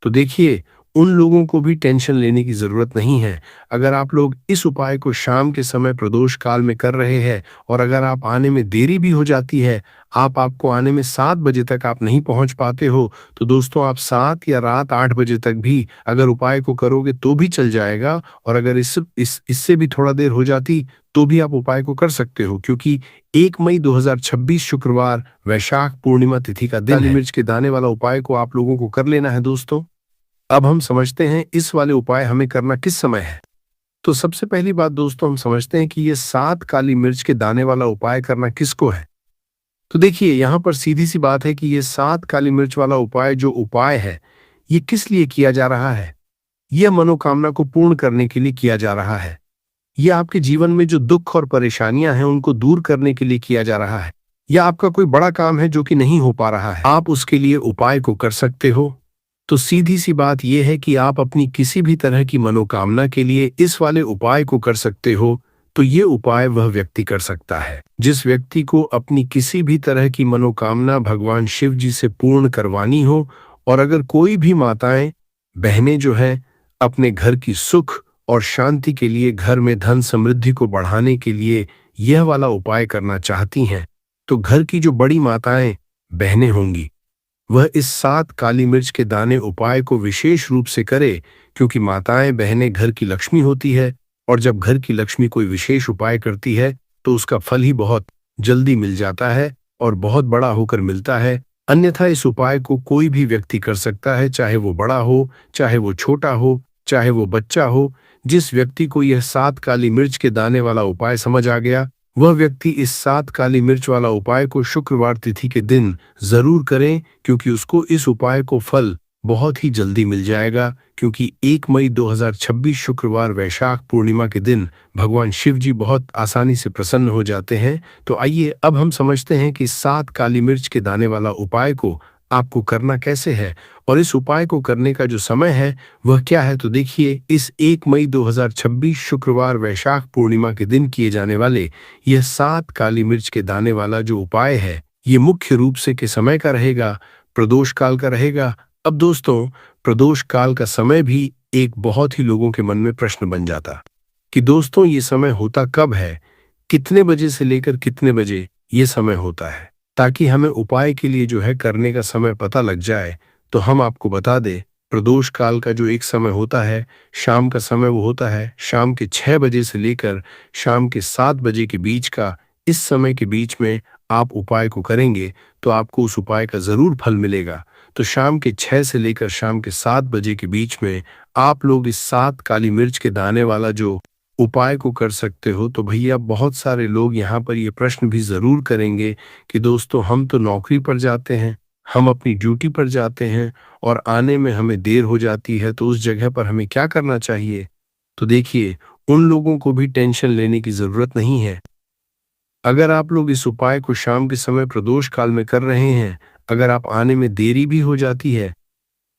तो देखिए, उन लोगों को भी टेंशन लेने की जरूरत नहीं है। अगर आप लोग इस उपाय को शाम के समय प्रदोष काल में कर रहे हैं और अगर आप आने में देरी भी हो जाती है, आपको आने में 7 बजे तक आप नहीं पहुंच पाते हो, तो दोस्तों आप 7 या रात 8 बजे तक भी अगर उपाय को करोगे तो भी चल जाएगा। और अगर इससे भी थोड़ा देर हो जाती तो भी आप उपाय को कर सकते हो, क्योंकि 1 मई 2026 शुक्रवार वैशाख पूर्णिमा तिथि का दिन है। मिर्च के दाने वाला उपाय को आप लोगों को कर लेना है दोस्तों। अब हम समझते हैं इस वाले उपाय हमें करना किस समय है। तो सबसे पहली बात दोस्तों, हम समझते हैं कि ये 7 काली मिर्च के दाने वाला उपाय करना किसको है। तो देखिए, यहाँ पर सीधी सी बात है कि ये 7 काली मिर्च वाला उपाय जो उपाय है ये किस लिए किया जा रहा है। यह मनोकामना को पूर्ण करने के लिए किया जा रहा है। यह आपके जीवन में जो दुख और परेशानियां हैं उनको दूर करने के लिए किया जा रहा है, या आपका कोई बड़ा काम है जो कि नहीं हो पा रहा है, आप उसके लिए उपाय को कर सकते हो। तो सीधी सी बात यह है कि आप अपनी किसी भी तरह की मनोकामना के लिए इस वाले उपाय को कर सकते हो। तो ये उपाय वह व्यक्ति कर सकता है जिस व्यक्ति को अपनी किसी भी तरह की मनोकामना भगवान शिव जी से पूर्ण करवानी हो। और अगर कोई भी माताएं बहनें जो है अपने घर की सुख और शांति के लिए, घर में धन समृद्धि को बढ़ाने के लिए यह वाला उपाय करना चाहती हैं, तो घर की जो बड़ी माताएं बहनें होंगी वह इस 7 काली मिर्च के दाने उपाय को विशेष रूप से करे, क्योंकि माताएं बहनें घर की लक्ष्मी होती है और जब घर की लक्ष्मी कोई विशेष उपाय करती है तो उसका फल ही बहुत जल्दी मिल जाता है और बहुत बड़ा होकर मिलता है। अन्यथा इस उपाय को कोई भी व्यक्ति कर सकता है, चाहे वो बड़ा हो, चाहे वो छोटा हो, चाहे वो बच्चा हो। जिस व्यक्ति को यह 7 काली मिर्च के दाने वाला उपाय समझ आ गया वह व्यक्ति इस 7 काली मिर्च वाला उपाय को शुक्रवार तिथि के दिन जरूर करें, क्योंकि उसको इस उपाय को फल बहुत ही जल्दी मिल जाएगा। क्योंकि 1 मई 2026 शुक्रवार वैशाख पूर्णिमा के दिन भगवान शिव जी बहुत आसानी से प्रसन्न हो जाते हैं। तो आइए अब हम समझते हैं कि 7 काली मिर्च के दाने वाला उपाय को आपको करना कैसे है और इस उपाय को करने का जो समय है वह क्या है। तो देखिए, इस 1 मई 2026 शुक्रवार वैशाख पूर्णिमा के दिन किए जाने वाले यह 7 काली मिर्च के दाने वाला जो उपाय है ये मुख्य रूप से के समय का रहेगा, प्रदोष काल का रहेगा। अब दोस्तों, प्रदोष काल का समय भी एक बहुत ही लोगों के मन में प्रश्न बन जाता कि दोस्तों ये समय होता कब है, कितने बजे से लेकर कितने बजे ये समय होता है, ताकि हमें उपाय के लिए जो है करने का समय पता लग जाए। तो हम आपको बता दें, प्रदोष काल का जो एक समय होता है, शाम का समय, वो होता है शाम के 6 बजे से लेकर शाम के 7 बजे के बीच का। इस समय के बीच में आप उपाय को करेंगे तो आपको उस उपाय का जरूर फल मिलेगा। तो शाम के 6 से लेकर शाम के 7 बजे के बीच में आप लोग इस 7 काली मिर्च के दाने वाला जो उपाय को कर सकते हो। तो भैया बहुत सारे लोग यहाँ पर ये प्रश्न भी जरूर करेंगे कि दोस्तों, हम तो नौकरी पर जाते हैं, हम अपनी ड्यूटी पर जाते हैं और आने में हमें देर हो जाती है, तो उस जगह पर हमें क्या करना चाहिए? तो देखिए, उन लोगों को भी टेंशन लेने की जरूरत नहीं है। अगर आप लोग इस उपाय को शाम के समय प्रदोष काल में कर रहे हैं, अगर आप आने में देरी भी हो जाती है,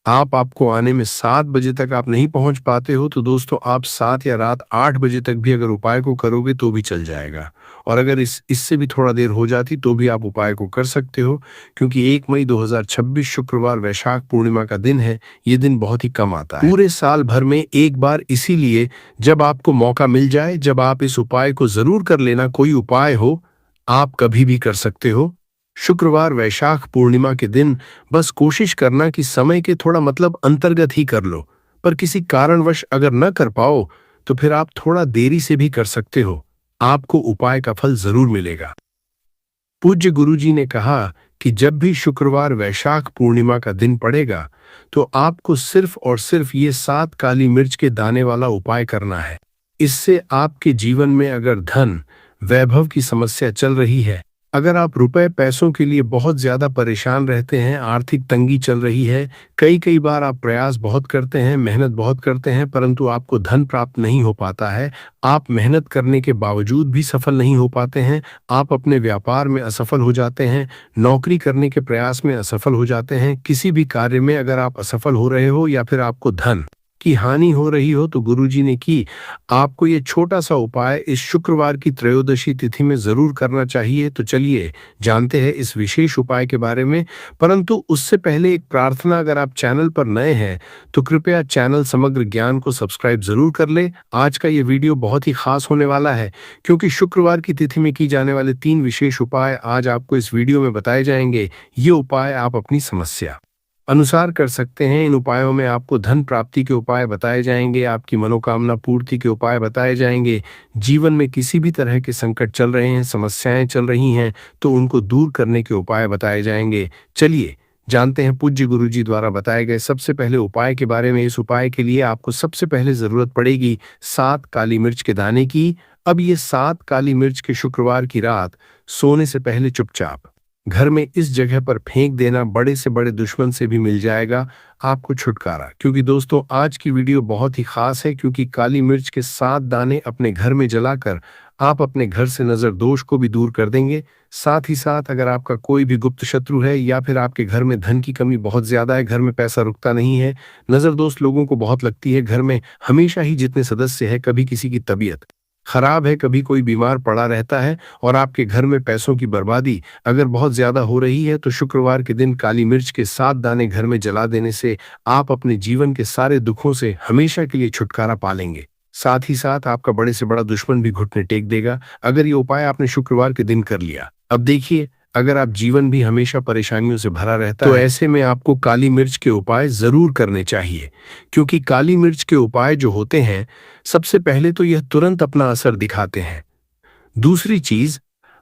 आपको आने में 7 बजे तक आप नहीं पहुंच पाते हो, तो दोस्तों आप 7 या रात 8 बजे तक भी अगर उपाय को करोगे तो भी चल जाएगा। और अगर इससे भी थोड़ा देर हो जाती तो भी आप उपाय को कर सकते हो, क्योंकि 1 मई 2026 शुक्रवार वैशाख पूर्णिमा का दिन है। ये दिन बहुत ही कम आता है पूरे साल भर में एक बार, इसीलिए जब आपको मौका मिल जाए, जब आप इस उपाय को जरूर कर लेना। कोई उपाय हो, आप कभी भी कर सकते हो। शुक्रवार वैशाख पूर्णिमा के दिन बस कोशिश करना कि समय के थोड़ा अंतर्गत ही कर लो। पर किसी कारणवश अगर न कर पाओ तो फिर आप थोड़ा देरी से भी कर सकते हो, आपको उपाय का फल जरूर मिलेगा। पूज्य गुरुजी ने कहा कि जब भी शुक्रवार वैशाख पूर्णिमा का दिन पड़ेगा तो आपको सिर्फ और सिर्फ ये 7 काली मिर्च के दाने वाला उपाय करना है। इससे आपके जीवन में अगर धन वैभव की समस्या चल रही है, अगर आप रुपए पैसों के लिए बहुत ज्यादा परेशान रहते हैं, आर्थिक तंगी चल रही है, कई बार आप प्रयास बहुत करते हैं, मेहनत बहुत करते हैं, परंतु आपको धन प्राप्त नहीं हो पाता है, आप मेहनत करने के बावजूद भी सफल नहीं हो पाते हैं, आप अपने व्यापार में असफल हो जाते हैं, नौकरी करने के प्रयास में असफल हो जाते हैं, किसी भी कार्य में अगर आप असफल हो रहे हो या फिर आपको धन की हानि हो रही हो, तो गुरुजी ने की आपको ये छोटा सा उपाय इस शुक्रवार की त्रयोदशी तिथि में जरूर करना चाहिए। तो चलिए जानते हैं इस विशेष उपाय के बारे में। परंतु उससे पहले एक प्रार्थना, अगर आप चैनल पर नए हैं तो कृपया चैनल समग्र ज्ञान को सब्सक्राइब जरूर कर ले। आज का ये वीडियो बहुत ही खास होने वाला है, क्योंकि शुक्रवार की तिथि में की जाने वाले 3 विशेष उपाय आज आपको इस वीडियो में बताए जाएंगे। ये उपाय आप अपनी समस्या अनुसार कर सकते हैं। इन उपायों में आपको धन प्राप्ति के उपाय बताए जाएंगे, आपकी मनोकामना पूर्ति के उपाय बताए जाएंगे। जीवन में किसी भी तरह के संकट चल रहे हैं, समस्याएं चल रही हैं, तो उनको दूर करने के उपाय बताए जाएंगे। चलिए जानते हैं पूज्य गुरुजी द्वारा बताए गए सबसे पहले उपाय के बारे में। इस उपाय के लिए आपको सबसे पहले जरूरत पड़ेगी 7 काली मिर्च के दाने की। अब ये 7 काली मिर्च के शुक्रवार की रात सोने से पहले चुपचाप घर में इस जगह पर फेंक देना। बड़े से बड़े दुश्मन से भी मिल जाएगा आपको छुटकारा। क्योंकि दोस्तों आज की वीडियो बहुत ही खास है, क्योंकि काली मिर्च के 7 दाने अपने घर में जलाकर आप अपने घर से नजर दोष को भी दूर कर देंगे। साथ ही साथ अगर आपका कोई भी गुप्त शत्रु है या फिर आपके घर में धन की कमी बहुत ज्यादा है, घर में पैसा रुकता नहीं है, नजर दोष लोगों को बहुत लगती है, घर में हमेशा ही जितने सदस्य है, कभी किसी की तबीयत खराब है, कभी कोई बीमार पड़ा रहता है, और आपके घर में पैसों की बर्बादी अगर बहुत ज्यादा हो रही है, तो शुक्रवार के दिन काली मिर्च के 7 दाने घर में जला देने से आप अपने जीवन के सारे दुखों से हमेशा के लिए छुटकारा पा लेंगे। साथ ही साथ आपका बड़े से बड़ा दुश्मन भी घुटने टेक देगा अगर ये उपाय आपने शुक्रवार के दिन कर लिया। अब देखिए, अगर आप जीवन भी हमेशा परेशानियों से भरा रहता है, तो ऐसे में आपको काली मिर्च के उपाय जरूर करने चाहिए। क्योंकि काली मिर्च के उपाय जो होते हैं, सबसे पहले तो यह तुरंत अपना असर दिखाते हैं। दूसरी चीज,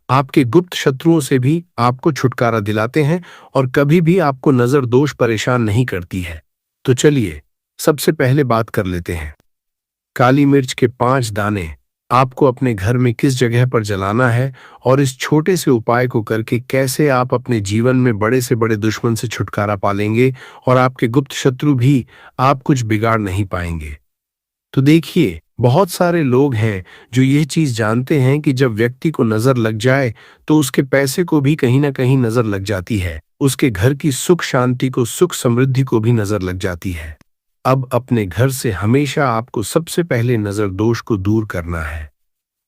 आपके गुप्त शत्रुओं से भी आपको छुटकारा दिलाते हैं और कभी भी आपको नजर दोष परेशान नहीं करती है। तो चलिए सबसे पहले बात कर लेते हैं। काली मिर्च के 5 दाने आपको अपने घर में किस जगह पर जलाना है, और इस छोटे से उपाय को करके कैसे आप अपने जीवन में बड़े से बड़े दुश्मन से छुटकारा पालेंगे और आपके गुप्त शत्रु भी आप कुछ बिगाड़ नहीं पाएंगे। तो देखिए, बहुत सारे लोग हैं जो ये चीज जानते हैं कि जब व्यक्ति को नजर लग जाए तो उसके पैसे को भी कहीं ना कहीं नजर लग जाती है, उसके घर की सुख शांति को, सुख समृद्धि को भी नजर लग जाती है। अब अपने घर से हमेशा आपको सबसे पहले नजर दोष को दूर करना है।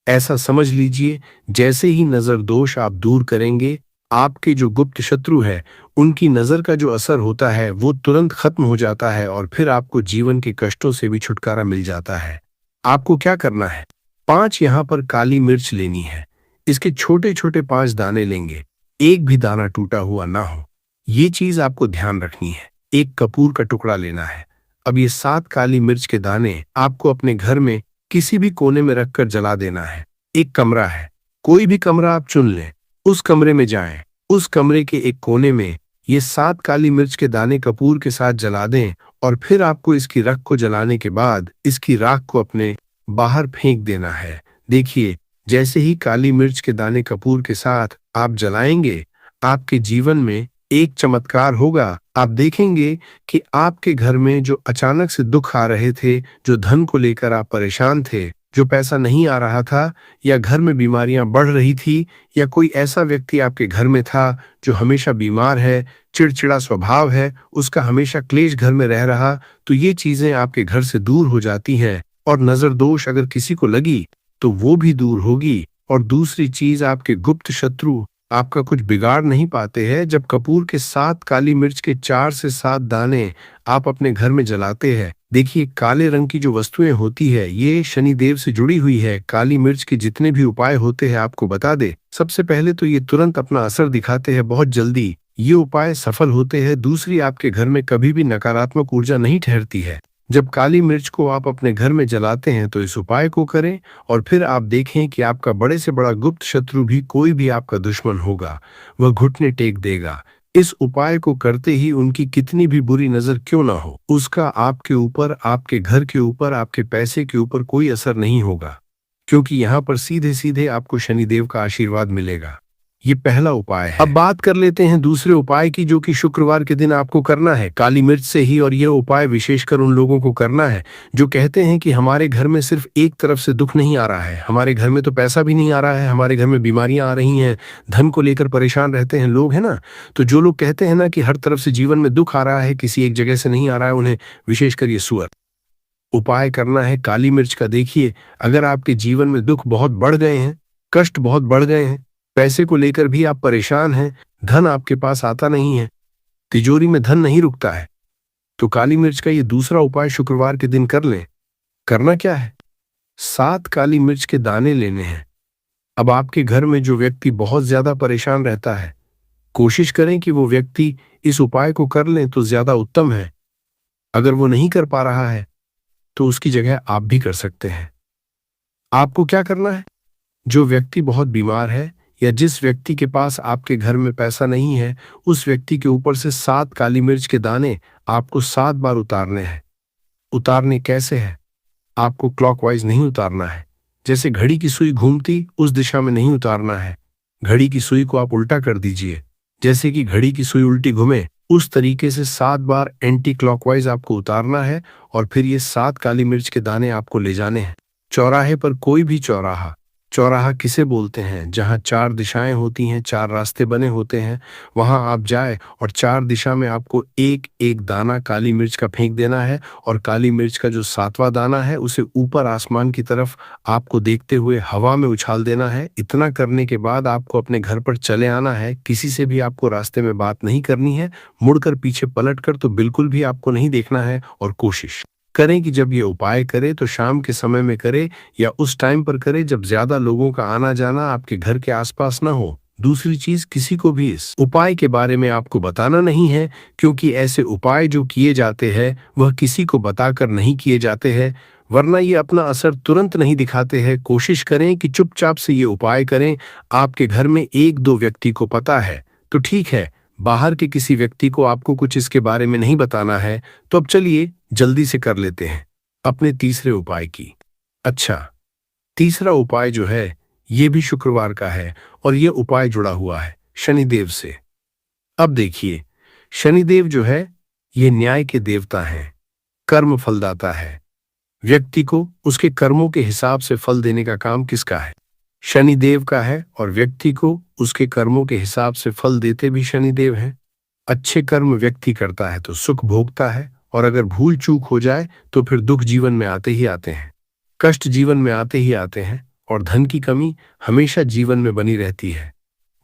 ऐसा समझ लीजिए, जैसे ही नजर दोष आप दूर करेंगे, आपके जो गुप्त शत्रु है उनकी नजर का जो असर होता है वो तुरंत खत्म हो जाता है, और फिर आपको जीवन के कष्टों से भी छुटकारा मिल जाता है। आपको क्या करना है, 5 यहाँ पर काली मिर्च लेनी है। इसके छोटे छोटे 5 दाने लेंगे, एक भी दाना टूटा हुआ ना हो, ये चीज आपको ध्यान रखनी है। एक कपूर का टुकड़ा लेना है। अब ये 7 काली मिर्च के दाने आपको अपने घर में किसी भी कोने में रखकर जला देना है। एक कमरा है, कोई भी कमरा आप चुन लें, उस कमरे में जाएं। उस कमरे के एक कोने में ये 7 काली मिर्च के दाने कपूर के साथ जला दें और फिर आपको इसकी राख को जलाने के बाद इसकी राख को अपने बाहर फेंक देना है। देखिए, जैसे ही काली मिर्च के दाने कपूर के साथ आप जलाएंगे, आपके जीवन में एक चमत्कार होगा। आप देखेंगे कि आपके घर में जो अचानक से दुख आ रहे थे, जो धन को लेकर आप परेशान थे, जो पैसा नहीं आ रहा था, या घर में बीमारियां बढ़ रही थी, या कोई ऐसा व्यक्ति आपके घर में था जो हमेशा बीमार है, चिड़चिड़ा स्वभाव है, उसका हमेशा क्लेश घर में रह रहा, तो ये चीजें आपके घर से दूर हो जाती हैं। और नजर दोष अगर किसी को लगी तो वो भी दूर होगी। और दूसरी चीज, आपके गुप्त शत्रु आपका कुछ बिगाड़ नहीं पाते हैं। जब कपूर के 7 काली मिर्च के 4 से 7 दाने आप अपने घर में जलाते हैं, देखिए काले रंग की जो वस्तुएं होती है ये शनिदेव से जुड़ी हुई है। काली मिर्च के जितने भी उपाय होते हैं आपको बता दे, सबसे पहले तो ये तुरंत अपना असर दिखाते हैं, बहुत जल्दी ये उपाय सफल होते हैं। दूसरी, आपके घर में कभी भी नकारात्मक ऊर्जा नहीं ठहरती है। जब काली मिर्च को आप अपने घर में जलाते हैं तो इस उपाय को करें और फिर आप देखें कि आपका बड़े से बड़ा गुप्त शत्रु भी, कोई भी आपका दुश्मन होगा, वह घुटने टेक देगा। इस उपाय को करते ही उनकी कितनी भी बुरी नजर क्यों ना हो, उसका आपके ऊपर, आपके घर के ऊपर, आपके पैसे के ऊपर कोई असर नहीं होगा, क्योंकि यहाँ पर सीधे सीधे आपको शनिदेव का आशीर्वाद मिलेगा। ये पहला उपाय है। अब बात कर लेते हैं दूसरे उपाय की, जो कि शुक्रवार के दिन आपको करना है काली मिर्च से ही। और यह उपाय विशेषकर उन लोगों को करना है जो कहते हैं कि हमारे घर में सिर्फ एक तरफ से दुख नहीं आ रहा है, हमारे घर में तो पैसा भी नहीं आ रहा है, हमारे घर में बीमारियां आ रही हैं, धन को लेकर परेशान रहते हैं लोग, है ना। तो जो लोग कहते हैं ना कि हर तरफ से जीवन में दुख आ रहा है, किसी एक जगह से नहीं आ रहा है, उन्हें विशेषकर ये सुअर उपाय करना है काली मिर्च का। देखिए, अगर आपके जीवन में दुख बहुत बढ़ गए हैं, कष्ट बहुत बढ़ गए हैं, पैसे को लेकर भी आप परेशान हैं, धन आपके पास आता नहीं है, तिजोरी में धन नहीं रुकता है, तो काली मिर्च का ये दूसरा उपाय शुक्रवार के दिन कर लें। करना क्या है, 7 काली मिर्च के दाने लेने हैं। अब आपके घर में जो व्यक्ति बहुत ज्यादा परेशान रहता है, कोशिश करें कि वो व्यक्ति इस उपाय को कर लें तो ज्यादा उत्तम है। अगर वो नहीं कर पा रहा है तो उसकी जगह आप भी कर सकते हैं। आपको क्या करना है, जो व्यक्ति बहुत बीमार है या जिस व्यक्ति के पास आपके घर में पैसा नहीं है, उस व्यक्ति के ऊपर से 7 काली मिर्च के दाने आपको 7 बार उतारने हैं। उतारने कैसे है, आपको क्लॉकवाइज नहीं उतारना है, जैसे घड़ी की सुई घूमती उस दिशा में नहीं उतारना है। घड़ी की सुई को आप उल्टा कर दीजिए, जैसे कि घड़ी की सुई उल्टी घूमे उस तरीके से 7 बार एंटी क्लॉकवाइज आपको उतारना है। और फिर ये 7 काली मिर्च के दाने आपको ले जाने हैं चौराहे पर। कोई भी चौराहा, चौराहा किसे बोलते हैं, जहां 4 दिशाएं होती हैं, 4 रास्ते बने होते हैं, वहां आप जाए और 4 दिशा में आपको एक एक दाना काली मिर्च का फेंक देना है। और काली मिर्च का जो 7वां दाना है उसे ऊपर आसमान की तरफ आपको देखते हुए हवा में उछाल देना है। इतना करने के बाद आपको अपने घर पर चले आना है। किसी से भी आपको रास्ते में बात नहीं करनी है, मुड़कर पीछे पलटकर तो बिल्कुल भी आपको नहीं देखना है। और कोशिश करें कि जब ये उपाय करें तो शाम के समय में करें या उस टाइम पर करें जब ज्यादा लोगों का आना जाना आपके घर के आसपास ना हो। दूसरी चीज, किसी को भी इस उपाय के बारे में आपको बताना नहीं है, क्योंकि ऐसे उपाय जो किए जाते हैं वह किसी को बताकर नहीं किए जाते हैं, वरना ये अपना असर तुरंत नहीं दिखाते हैं। कोशिश करें कि चुपचाप से ये उपाय करें। आपके घर में 1-2 व्यक्ति को पता है तो ठीक है, बाहर के किसी व्यक्ति को आपको कुछ इसके बारे में नहीं बताना है। तो अब चलिए जल्दी से कर लेते हैं अपने तीसरे उपाय की। अच्छा, तीसरा उपाय जो है ये भी शुक्रवार का है और ये उपाय जुड़ा हुआ है शनिदेव से। अब देखिए, शनिदेव जो है ये न्याय के देवता हैं, कर्म फलदाता है। व्यक्ति को उसके कर्मों के हिसाब से फल देने का काम किसका है, शनिदेव का है। और व्यक्ति को उसके कर्मों के हिसाब से फल देते भी शनिदेव हैं। अच्छे कर्म व्यक्ति करता है तो सुख भोगता है, और अगर भूल चूक हो जाए तो फिर दुख जीवन में आते ही आते हैं, कष्ट जीवन में आते ही आते हैं, और धन की कमी हमेशा जीवन में बनी रहती है।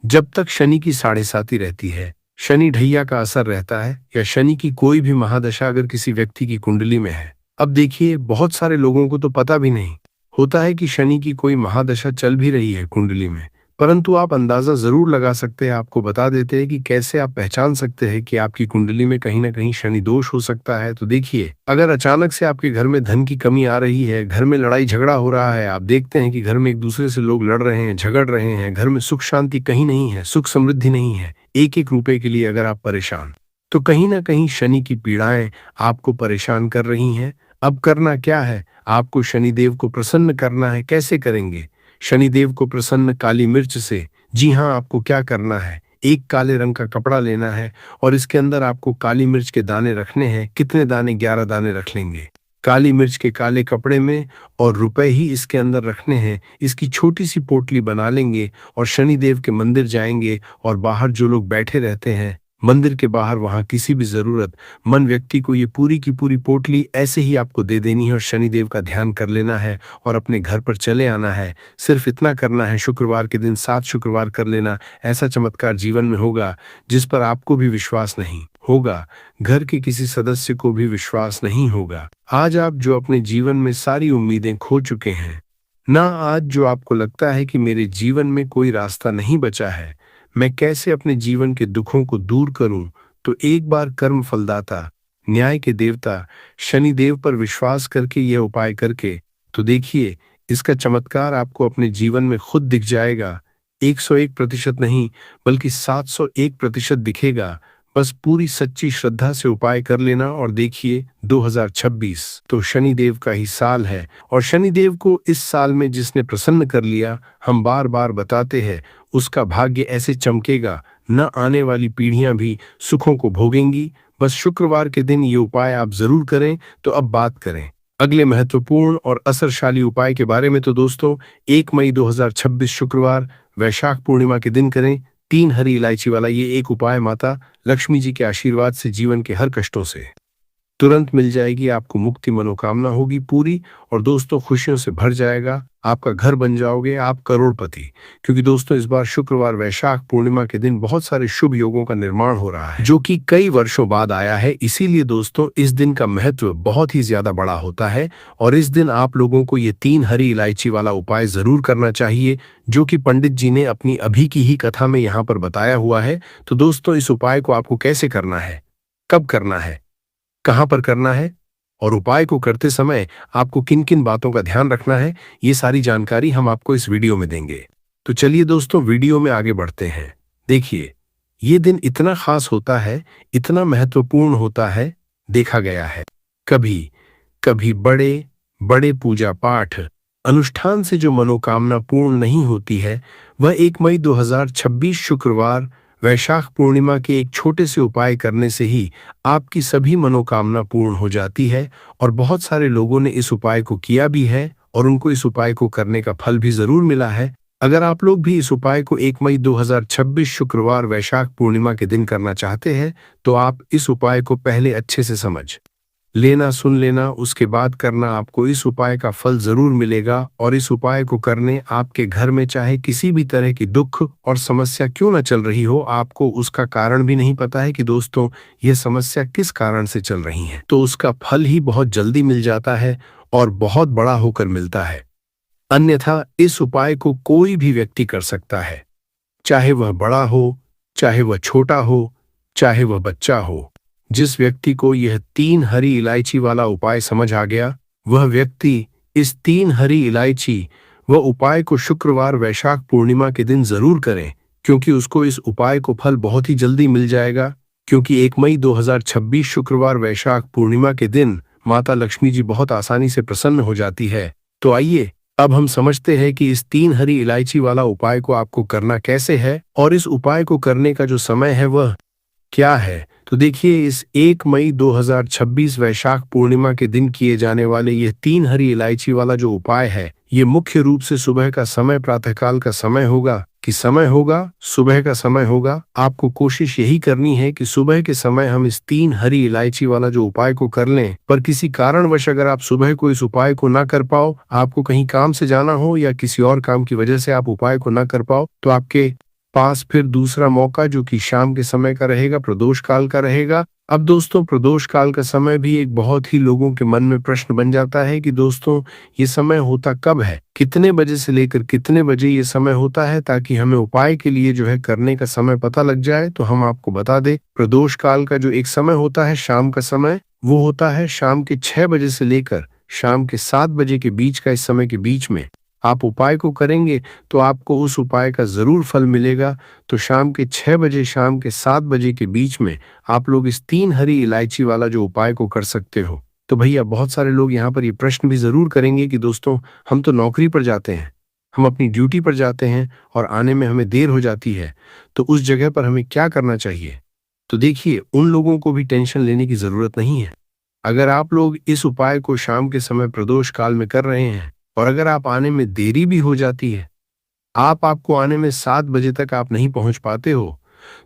जब तक शनि की 7.5 रहती है, शनि ढैया का असर रहता है, या शनि की कोई भी महादशा अगर किसी व्यक्ति की कुंडली में है। अब देखिए, बहुत सारे लोगों को तो पता भी नहीं होता है कि शनि की कोई महादशा चल भी रही है कुंडली में, परंतु आप अंदाजा जरूर लगा सकते हैं। आपको बता देते हैं कि कैसे आप पहचान सकते हैं कि आपकी कुंडली में कहीं ना कहीं शनि दोष हो सकता है। तो देखिए, अगर अचानक से आपके घर में धन की कमी आ रही है, घर में लड़ाई झगड़ा हो रहा है, आप देखते हैं कि घर में एक दूसरे से लोग लड़ रहे हैं, झगड़ रहे हैं, घर में सुख शांति कहीं नहीं है, सुख समृद्धि नहीं है, एक एक रुपए के लिए अगर आप परेशान, तो कहीं ना कहीं शनि की पीड़ाएं आपको परेशान कर रही हैं। अब करना क्या है? आपको शनिदेव को प्रसन्न करना है। कैसे करेंगे शनिदेव को प्रसन्न? काली मिर्च से। जी हाँ, आपको क्या करना है, एक काले रंग का कपड़ा लेना है और इसके अंदर आपको काली मिर्च के दाने रखने हैं। कितने दाने? 11 दाने रख लेंगे काली मिर्च के काले कपड़े में, और रुपए ही इसके अंदर रखने हैं। इसकी छोटी सी पोटली बना लेंगे और शनिदेव के मंदिर जाएंगे, और बाहर जो लोग बैठे रहते हैं मंदिर के बाहर, वहां किसी भी जरूरत मन व्यक्ति को ये पूरी की पूरी पोटली ऐसे ही आपको दे देनी है और शनिदेव का ध्यान कर लेना है और अपने घर पर चले आना है। सिर्फ इतना करना है। शुक्रवार के दिन 7 शुक्रवार कर लेना। ऐसा चमत्कार जीवन में होगा जिस पर आपको भी विश्वास नहीं होगा, घर के किसी सदस्य को भी विश्वास नहीं होगा। आज आप जो अपने जीवन में सारी उम्मीदें खो चुके हैं ना, आज जो आपको लगता है कि मेरे जीवन में कोई रास्ता नहीं बचा है, मैं कैसे अपने जीवन के दुखों को दूर करूं, तो एक बार कर्म फलदाता, न्याय के देवता शनिदेव पर विश्वास करके यह उपाय करके तो देखिए, इसका चमत्कार आपको अपने जीवन में खुद दिख जाएगा। 101% नहीं, बल्कि 701% दिखेगा। बस पूरी सच्ची श्रद्धा से उपाय कर लेना और देखिए 2026 तो शनिदेव का ही साल है, और शनिदेव को इस साल में जिसने प्रसन्न कर लिया, हम बार बार बताते हैं, उसका भाग्य ऐसे चमकेगा, न आने वाली पीढ़ियां भी सुखों को भोगेंगी। बस शुक्रवार के दिन ये उपाय आप जरूर करें। तो अब बात करें अगले महत्वपूर्ण और असरशाली उपाय के बारे में। तो दोस्तों, 1 मई 2026 शुक्रवार वैशाख पूर्णिमा के दिन करें 3 हरी इलायची वाला ये एक उपाय। माता लक्ष्मी जी के आशीर्वाद से जीवन के हर कष्टों से तुरंत मिल जाएगी, आपको मुक्ति, मनोकामना होगी पूरी, और दोस्तों खुशियों से भर जाएगा। आपका घर बन जाओगे, आप करोड़पति। क्योंकि दोस्तों, इस बार शुक्रवार वैशाख पूर्णिमा के दिन बहुत सारे शुभ योगों का निर्माण हो रहा है, जो कि कई वर्षों बाद आया है। इसीलिए दोस्तों, इस दिन का महत्व बहुत ही ज्यादा बड़ा होता है, और इस दिन आप लोगों को ये 3 हरी इलायची वाला उपाय जरूर करना चाहिए, जो कि पंडित जी ने अपनी अभी की ही कथा में यहाँ पर बताया हुआ है। तो दोस्तों, इस उपाय को आपको कैसे करना है, कब करना है, कहां पर करना है, और उपाय को करते समय आपको किन किन बातों का ध्यान रखना है, ये सारी जानकारी हम आपको इस वीडियो में देंगे। तो चलिए दोस्तों, वीडियो में आगे बढ़ते हैं। देखिए, ये दिन इतना खास होता है, इतना महत्वपूर्ण होता है, देखा गया है कभी कभी बड़े बड़े पूजा पाठ अनुष्ठान से जो मनोकामना पूर्ण नहीं होती है, वह 1 मई 2026 शुक्रवार वैशाख पूर्णिमा के एक छोटे से उपाय करने से ही आपकी सभी मनोकामना पूर्ण हो जाती है। और बहुत सारे लोगों ने इस उपाय को किया भी है, और उनको इस उपाय को करने का फल भी जरूर मिला है। अगर आप लोग भी इस उपाय को 1 मई 2026 शुक्रवार वैशाख पूर्णिमा के दिन करना चाहते हैं, तो आप इस उपाय को पहले अच्छे से समझ लेना, सुन लेना, उसके बाद करना। आपको इस उपाय का फल जरूर मिलेगा, और इस उपाय को करने आपके घर में चाहे किसी भी तरह की दुख और समस्या क्यों न चल रही हो, आपको उसका कारण भी नहीं पता है कि दोस्तों यह समस्या किस कारण से चल रही है, तो उसका फल ही बहुत जल्दी मिल जाता है और बहुत बड़ा होकर मिलता है। अन्यथा इस उपाय को कोई भी व्यक्ति कर सकता है, चाहे वह बड़ा हो, चाहे वह छोटा हो, चाहे वह बच्चा हो। जिस व्यक्ति को यह 3 हरी इलायची वाला उपाय समझ आ गया, वह व्यक्ति इस 3 हरी इलायची व उपाय को शुक्रवार वैशाख पूर्णिमा के दिन जरूर करें, क्योंकि उसको इस उपाय को फल बहुत ही जल्दी मिल जाएगा। क्योंकि 1 मई 2026 शुक्रवार वैशाख पूर्णिमा के दिन माता लक्ष्मी जी बहुत आसानी से प्रसन्न हो जाती है। तो आइए अब हम समझते हैं कि इस 3 हरी इलायची वाला उपाय को आपको करना कैसे है, और इस उपाय को करने का जो समय है वह क्या है। तो देखिए, इस 1 मई 2026 वैशाख पूर्णिमा के दिन किए जाने वाले ये 3 हरी इलायची वाला जो उपाय है, ये मुख्य रूप से सुबह का समय, प्रातःकाल का समय होगा कि समय होगा, सुबह का समय होगा। आपको कोशिश यही करनी है कि सुबह के समय हम इस 3 हरी इलायची वाला जो उपाय को कर लें। पर किसी कारणवश अगर आप सुबह को इस उपाय को ना कर पाओ, आपको कहीं काम से जाना हो या किसी और काम की वजह से आप उपाय को ना कर पाओ, तो आपके पास फिर दूसरा मौका जो कि शाम के समय का रहेगा, प्रदोष काल का रहेगा। अब दोस्तों, प्रदोष काल का समय भी एक बहुत ही लोगों के मन में प्रश्न बन जाता है कि दोस्तों, ये समय होता कब है, कितने बजे से लेकर कितने बजे ये समय होता है, ताकि हमें उपाय के लिए जो है करने का समय पता लग जाए। तो हम आपको बता दें, प्रदोष काल का जो एक समय होता है, शाम का समय, वो होता है शाम के 6 बजे से लेकर शाम के 7 बजे के बीच का। इस समय के बीच में आप उपाय को करेंगे तो आपको उस उपाय का जरूर फल मिलेगा। तो शाम के 6 बजे, शाम के 7 बजे के बीच में आप लोग इस 3 हरी इलायची वाला जो उपाय को कर सकते हो। तो भैया, बहुत सारे लोग यहाँ पर ये प्रश्न भी जरूर करेंगे कि दोस्तों, हम तो नौकरी पर जाते हैं, हम अपनी ड्यूटी पर जाते हैं और आने में हमें देर हो जाती है, तो उस जगह पर हमें क्या करना चाहिए? तो देखिए, उन लोगों को भी टेंशन लेने की जरूरत नहीं है। अगर आप लोग इस उपाय को शाम के समय प्रदोष काल में कर रहे हैं और अगर आप आने में देरी भी हो जाती है, आपको आने में 7 बजे तक आप नहीं पहुंच पाते हो,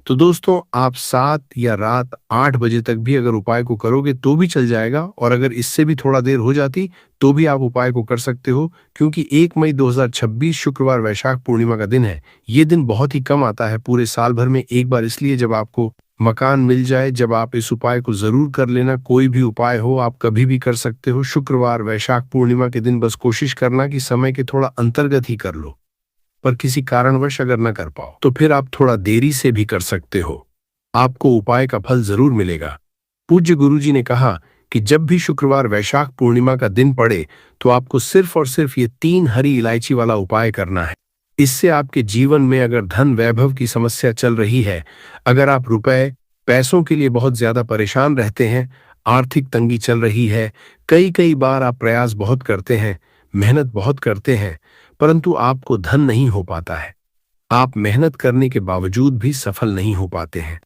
तो दोस्तों, आप 7 या रात 8 बजे तक भी अगर उपाय को करोगे तो भी चल जाएगा। और अगर इससे भी थोड़ा देर हो जाती तो भी आप उपाय को कर सकते हो, क्योंकि 1 मई 2026 शुक्रवार वैशाख पूर्णिमा का दिन है। ये दिन बहुत ही कम आता है पूरे साल भर में एक बार, इसलिए जब आपको मकान मिल जाए, जब आप इस उपाय को जरूर कर लेना। कोई भी उपाय हो, आप कभी भी कर सकते हो। शुक्रवार वैशाख पूर्णिमा के दिन बस कोशिश करना कि समय के थोड़ा अंतर्गत ही कर लो, पर किसी कारणवश अगर न कर पाओ तो फिर आप थोड़ा देरी से भी कर सकते हो। आपको उपाय का फल जरूर मिलेगा। पूज्य गुरुजी ने कहा कि जब भी शुक्रवार वैशाख पूर्णिमा का दिन पड़े तो आपको सिर्फ और सिर्फ ये 3 हरी इलायची वाला उपाय करना है। इससे आपके जीवन में अगर धन वैभव की समस्या चल रही है, अगर आप रुपए पैसों के लिए बहुत ज्यादा परेशान रहते हैं, आर्थिक तंगी चल रही है, कई कई बार आप प्रयास बहुत करते हैं, मेहनत बहुत करते हैं, परंतु आपको धन नहीं हो पाता है, आप मेहनत करने के बावजूद भी सफल नहीं हो पाते हैं,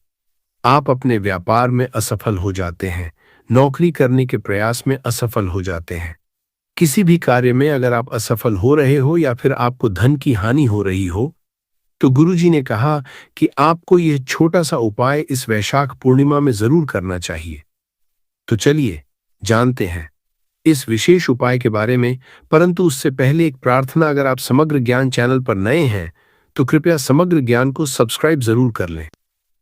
आप अपने व्यापार में असफल हो जाते हैं, नौकरी करने के प्रयास में असफल हो जाते हैं, किसी भी कार्य में अगर आप असफल हो रहे हो या फिर आपको धन की हानि हो रही हो, तो गुरुजी ने कहा कि आपको यह छोटा सा उपाय इस वैशाख पूर्णिमा में जरूर करना चाहिए। तो चलिए जानते हैं इस विशेष उपाय के बारे में। परंतु उससे पहले एक प्रार्थना, अगर आप समग्र ज्ञान चैनल पर नए हैं तो कृपया समग्र ज्ञान को सब्सक्राइब जरूर कर लें।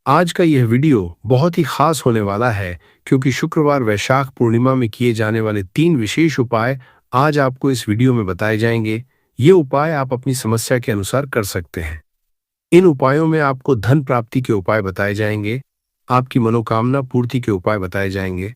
आज का यह वीडियो बहुत ही खास होने वाला है, क्योंकि शुक्रवार वैशाख पूर्णिमा में किए जाने वाले 3 विशेष उपाय आज आपको इस वीडियो में बताए जाएंगे। ये उपाय आप अपनी समस्या के अनुसार कर सकते हैं। इन उपायों में आपको धन प्राप्ति के उपाय बताए जाएंगे, आपकी मनोकामना पूर्ति के उपाय बताए जाएंगे,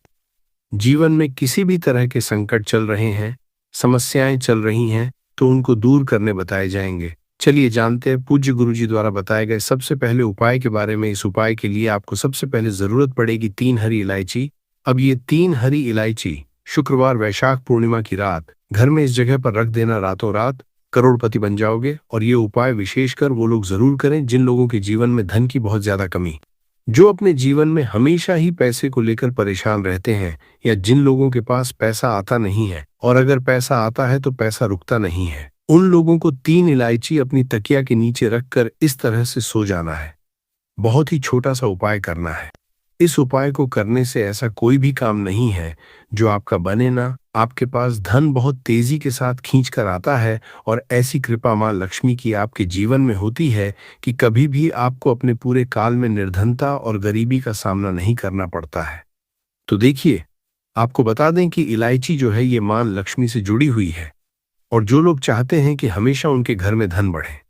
जीवन में किसी भी तरह के संकट चल रहे हैं, समस्याएं चल रही हैं, तो उनको दूर करने बताए जाएंगे। चलिए जानते हैं पूज्य गुरुजी द्वारा बताए गए सबसे पहले उपाय के बारे में। इस उपाय के लिए आपको सबसे पहले जरूरत पड़ेगी 3 हरी इलायची। अब ये 3 हरी इलायची शुक्रवार वैशाख पूर्णिमा की रात घर में इस जगह पर रख देना, रातों रात करोड़पति बन जाओगे। और ये उपाय विशेषकर वो लोग जरूर करें जिन लोगों के जीवन में धन की बहुत ज्यादा कमी, जो अपने जीवन में हमेशा ही पैसे को लेकर परेशान रहते हैं, या जिन लोगों के पास पैसा आता नहीं है और अगर पैसा आता है तो पैसा रुकता नहीं है। उन लोगों को 3 इलायची अपनी तकिया के नीचे रखकर इस तरह से सो जाना है। बहुत ही छोटा सा उपाय करना है। इस उपाय को करने से ऐसा कोई भी काम नहीं है जो आपका बने ना। आपके पास धन बहुत तेजी के साथ खींच कर आता है और ऐसी कृपा मां लक्ष्मी की आपके जीवन में होती है कि कभी भी आपको अपने पूरे काल में निर्धनता और गरीबी का सामना नहीं करना पड़ता है। तो देखिए, आपको बता दें कि इलायची जो है ये मां लक्ष्मी से जुड़ी हुई है, और जो लोग चाहते हैं कि हमेशा उनके घर में धन बढ़े,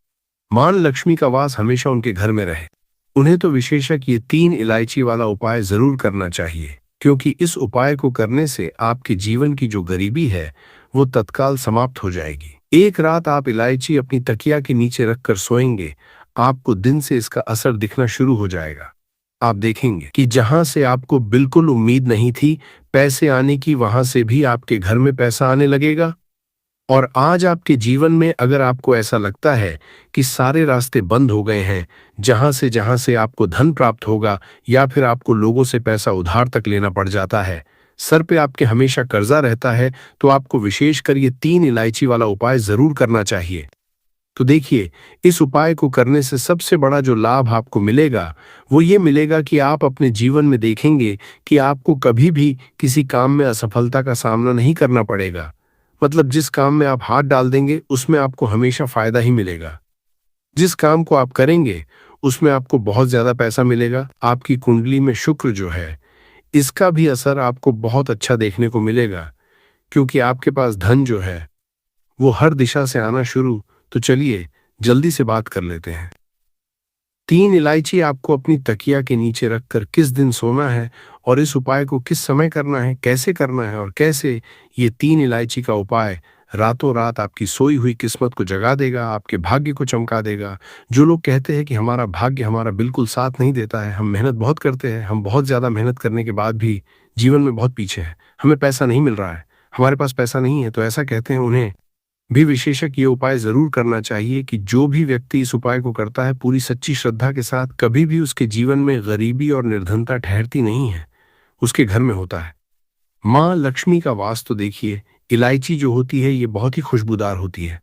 मां लक्ष्मी का वास हमेशा उनके घर में रहे, उन्हें तो विशेषक ये 3 इलायची वाला उपाय जरूर करना चाहिए। क्योंकि इस उपाय को करने से आपके जीवन की जो गरीबी है वो तत्काल समाप्त हो जाएगी। एक रात आप इलायची अपनी तकिया के नीचे रखकर सोएंगे, आपको दिन से इसका असर दिखना शुरू हो जाएगा। आप देखेंगे कि जहां से आपको बिल्कुल उम्मीद नहीं थी पैसे आने की, वहां से भी आपके घर में पैसा आने लगेगा। और आज आपके जीवन में अगर आपको ऐसा लगता है कि सारे रास्ते बंद हो गए हैं, जहां से आपको धन प्राप्त होगा, या फिर आपको लोगों से पैसा उधार तक लेना पड़ जाता है, सर पे आपके हमेशा कर्जा रहता है, तो आपको विशेषकर ये 3 इलायची वाला उपाय जरूर करना चाहिए। तो देखिए, इस उपाय को करने से सबसे बड़ा जो लाभ आपको मिलेगा वो ये मिलेगा कि आप अपने जीवन में देखेंगे कि आपको कभी भी किसी काम में असफलता का सामना नहीं करना पड़ेगा। मतलब जिस काम में आप हाथ डाल देंगे उसमें आपको हमेशा फायदा ही मिलेगा। जिस काम को आप करेंगे उसमें आपको बहुत ज्यादा पैसा मिलेगा। आपकी कुंडली में शुक्र जो है इसका भी असर आपको बहुत अच्छा देखने को मिलेगा, क्योंकि आपके पास धन जो है वो हर दिशा से आना शुरू। तो चलिए जल्दी से बात कर लेते हैं। 3 इलायची आपको अपनी तकिया के नीचे रखकर किस दिन सोना है और इस उपाय को किस समय करना है, कैसे करना है और कैसे, ये 3 इलायची का उपाय रातों रात आपकी सोई हुई किस्मत को जगा देगा, आपके भाग्य को चमका देगा। जो लोग कहते हैं कि हमारा भाग्य हमारा बिल्कुल साथ नहीं देता है, हम मेहनत बहुत करते हैं, हम बहुत ज़्यादा मेहनत करने के बाद भी जीवन में बहुत पीछे हैं, हमें पैसा नहीं मिल रहा है, हमारे पास पैसा नहीं है, तो ऐसा कहते हैं, उन्हें भी विशेषज्ञ ये उपाय जरूर करना चाहिए कि जो भी व्यक्ति इस उपाय को करता है पूरी सच्ची श्रद्धा के साथ, कभी भी उसके जीवन में गरीबी और निर्धनता ठहरती नहीं है, उसके घर में होता है। माँ लक्ष्मी का वास तो देखिए, इलायची जो होती है ये बहुत ही खुशबूदार होती है,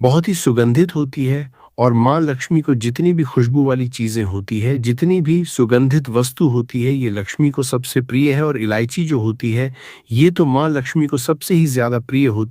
बहुत ही सुगंधित होती है। और माँ लक्ष्मी को जितनी भी खुशबू वाली चीजें होती है, जितनी भी सुगंधित वस्तु होती है, ये लक्ष्मी को सबसे प्रिय है। और इलायची जो होती है ये तो माँ लक्ष्मी को सबसे ही ज्यादा प्रिय होती है।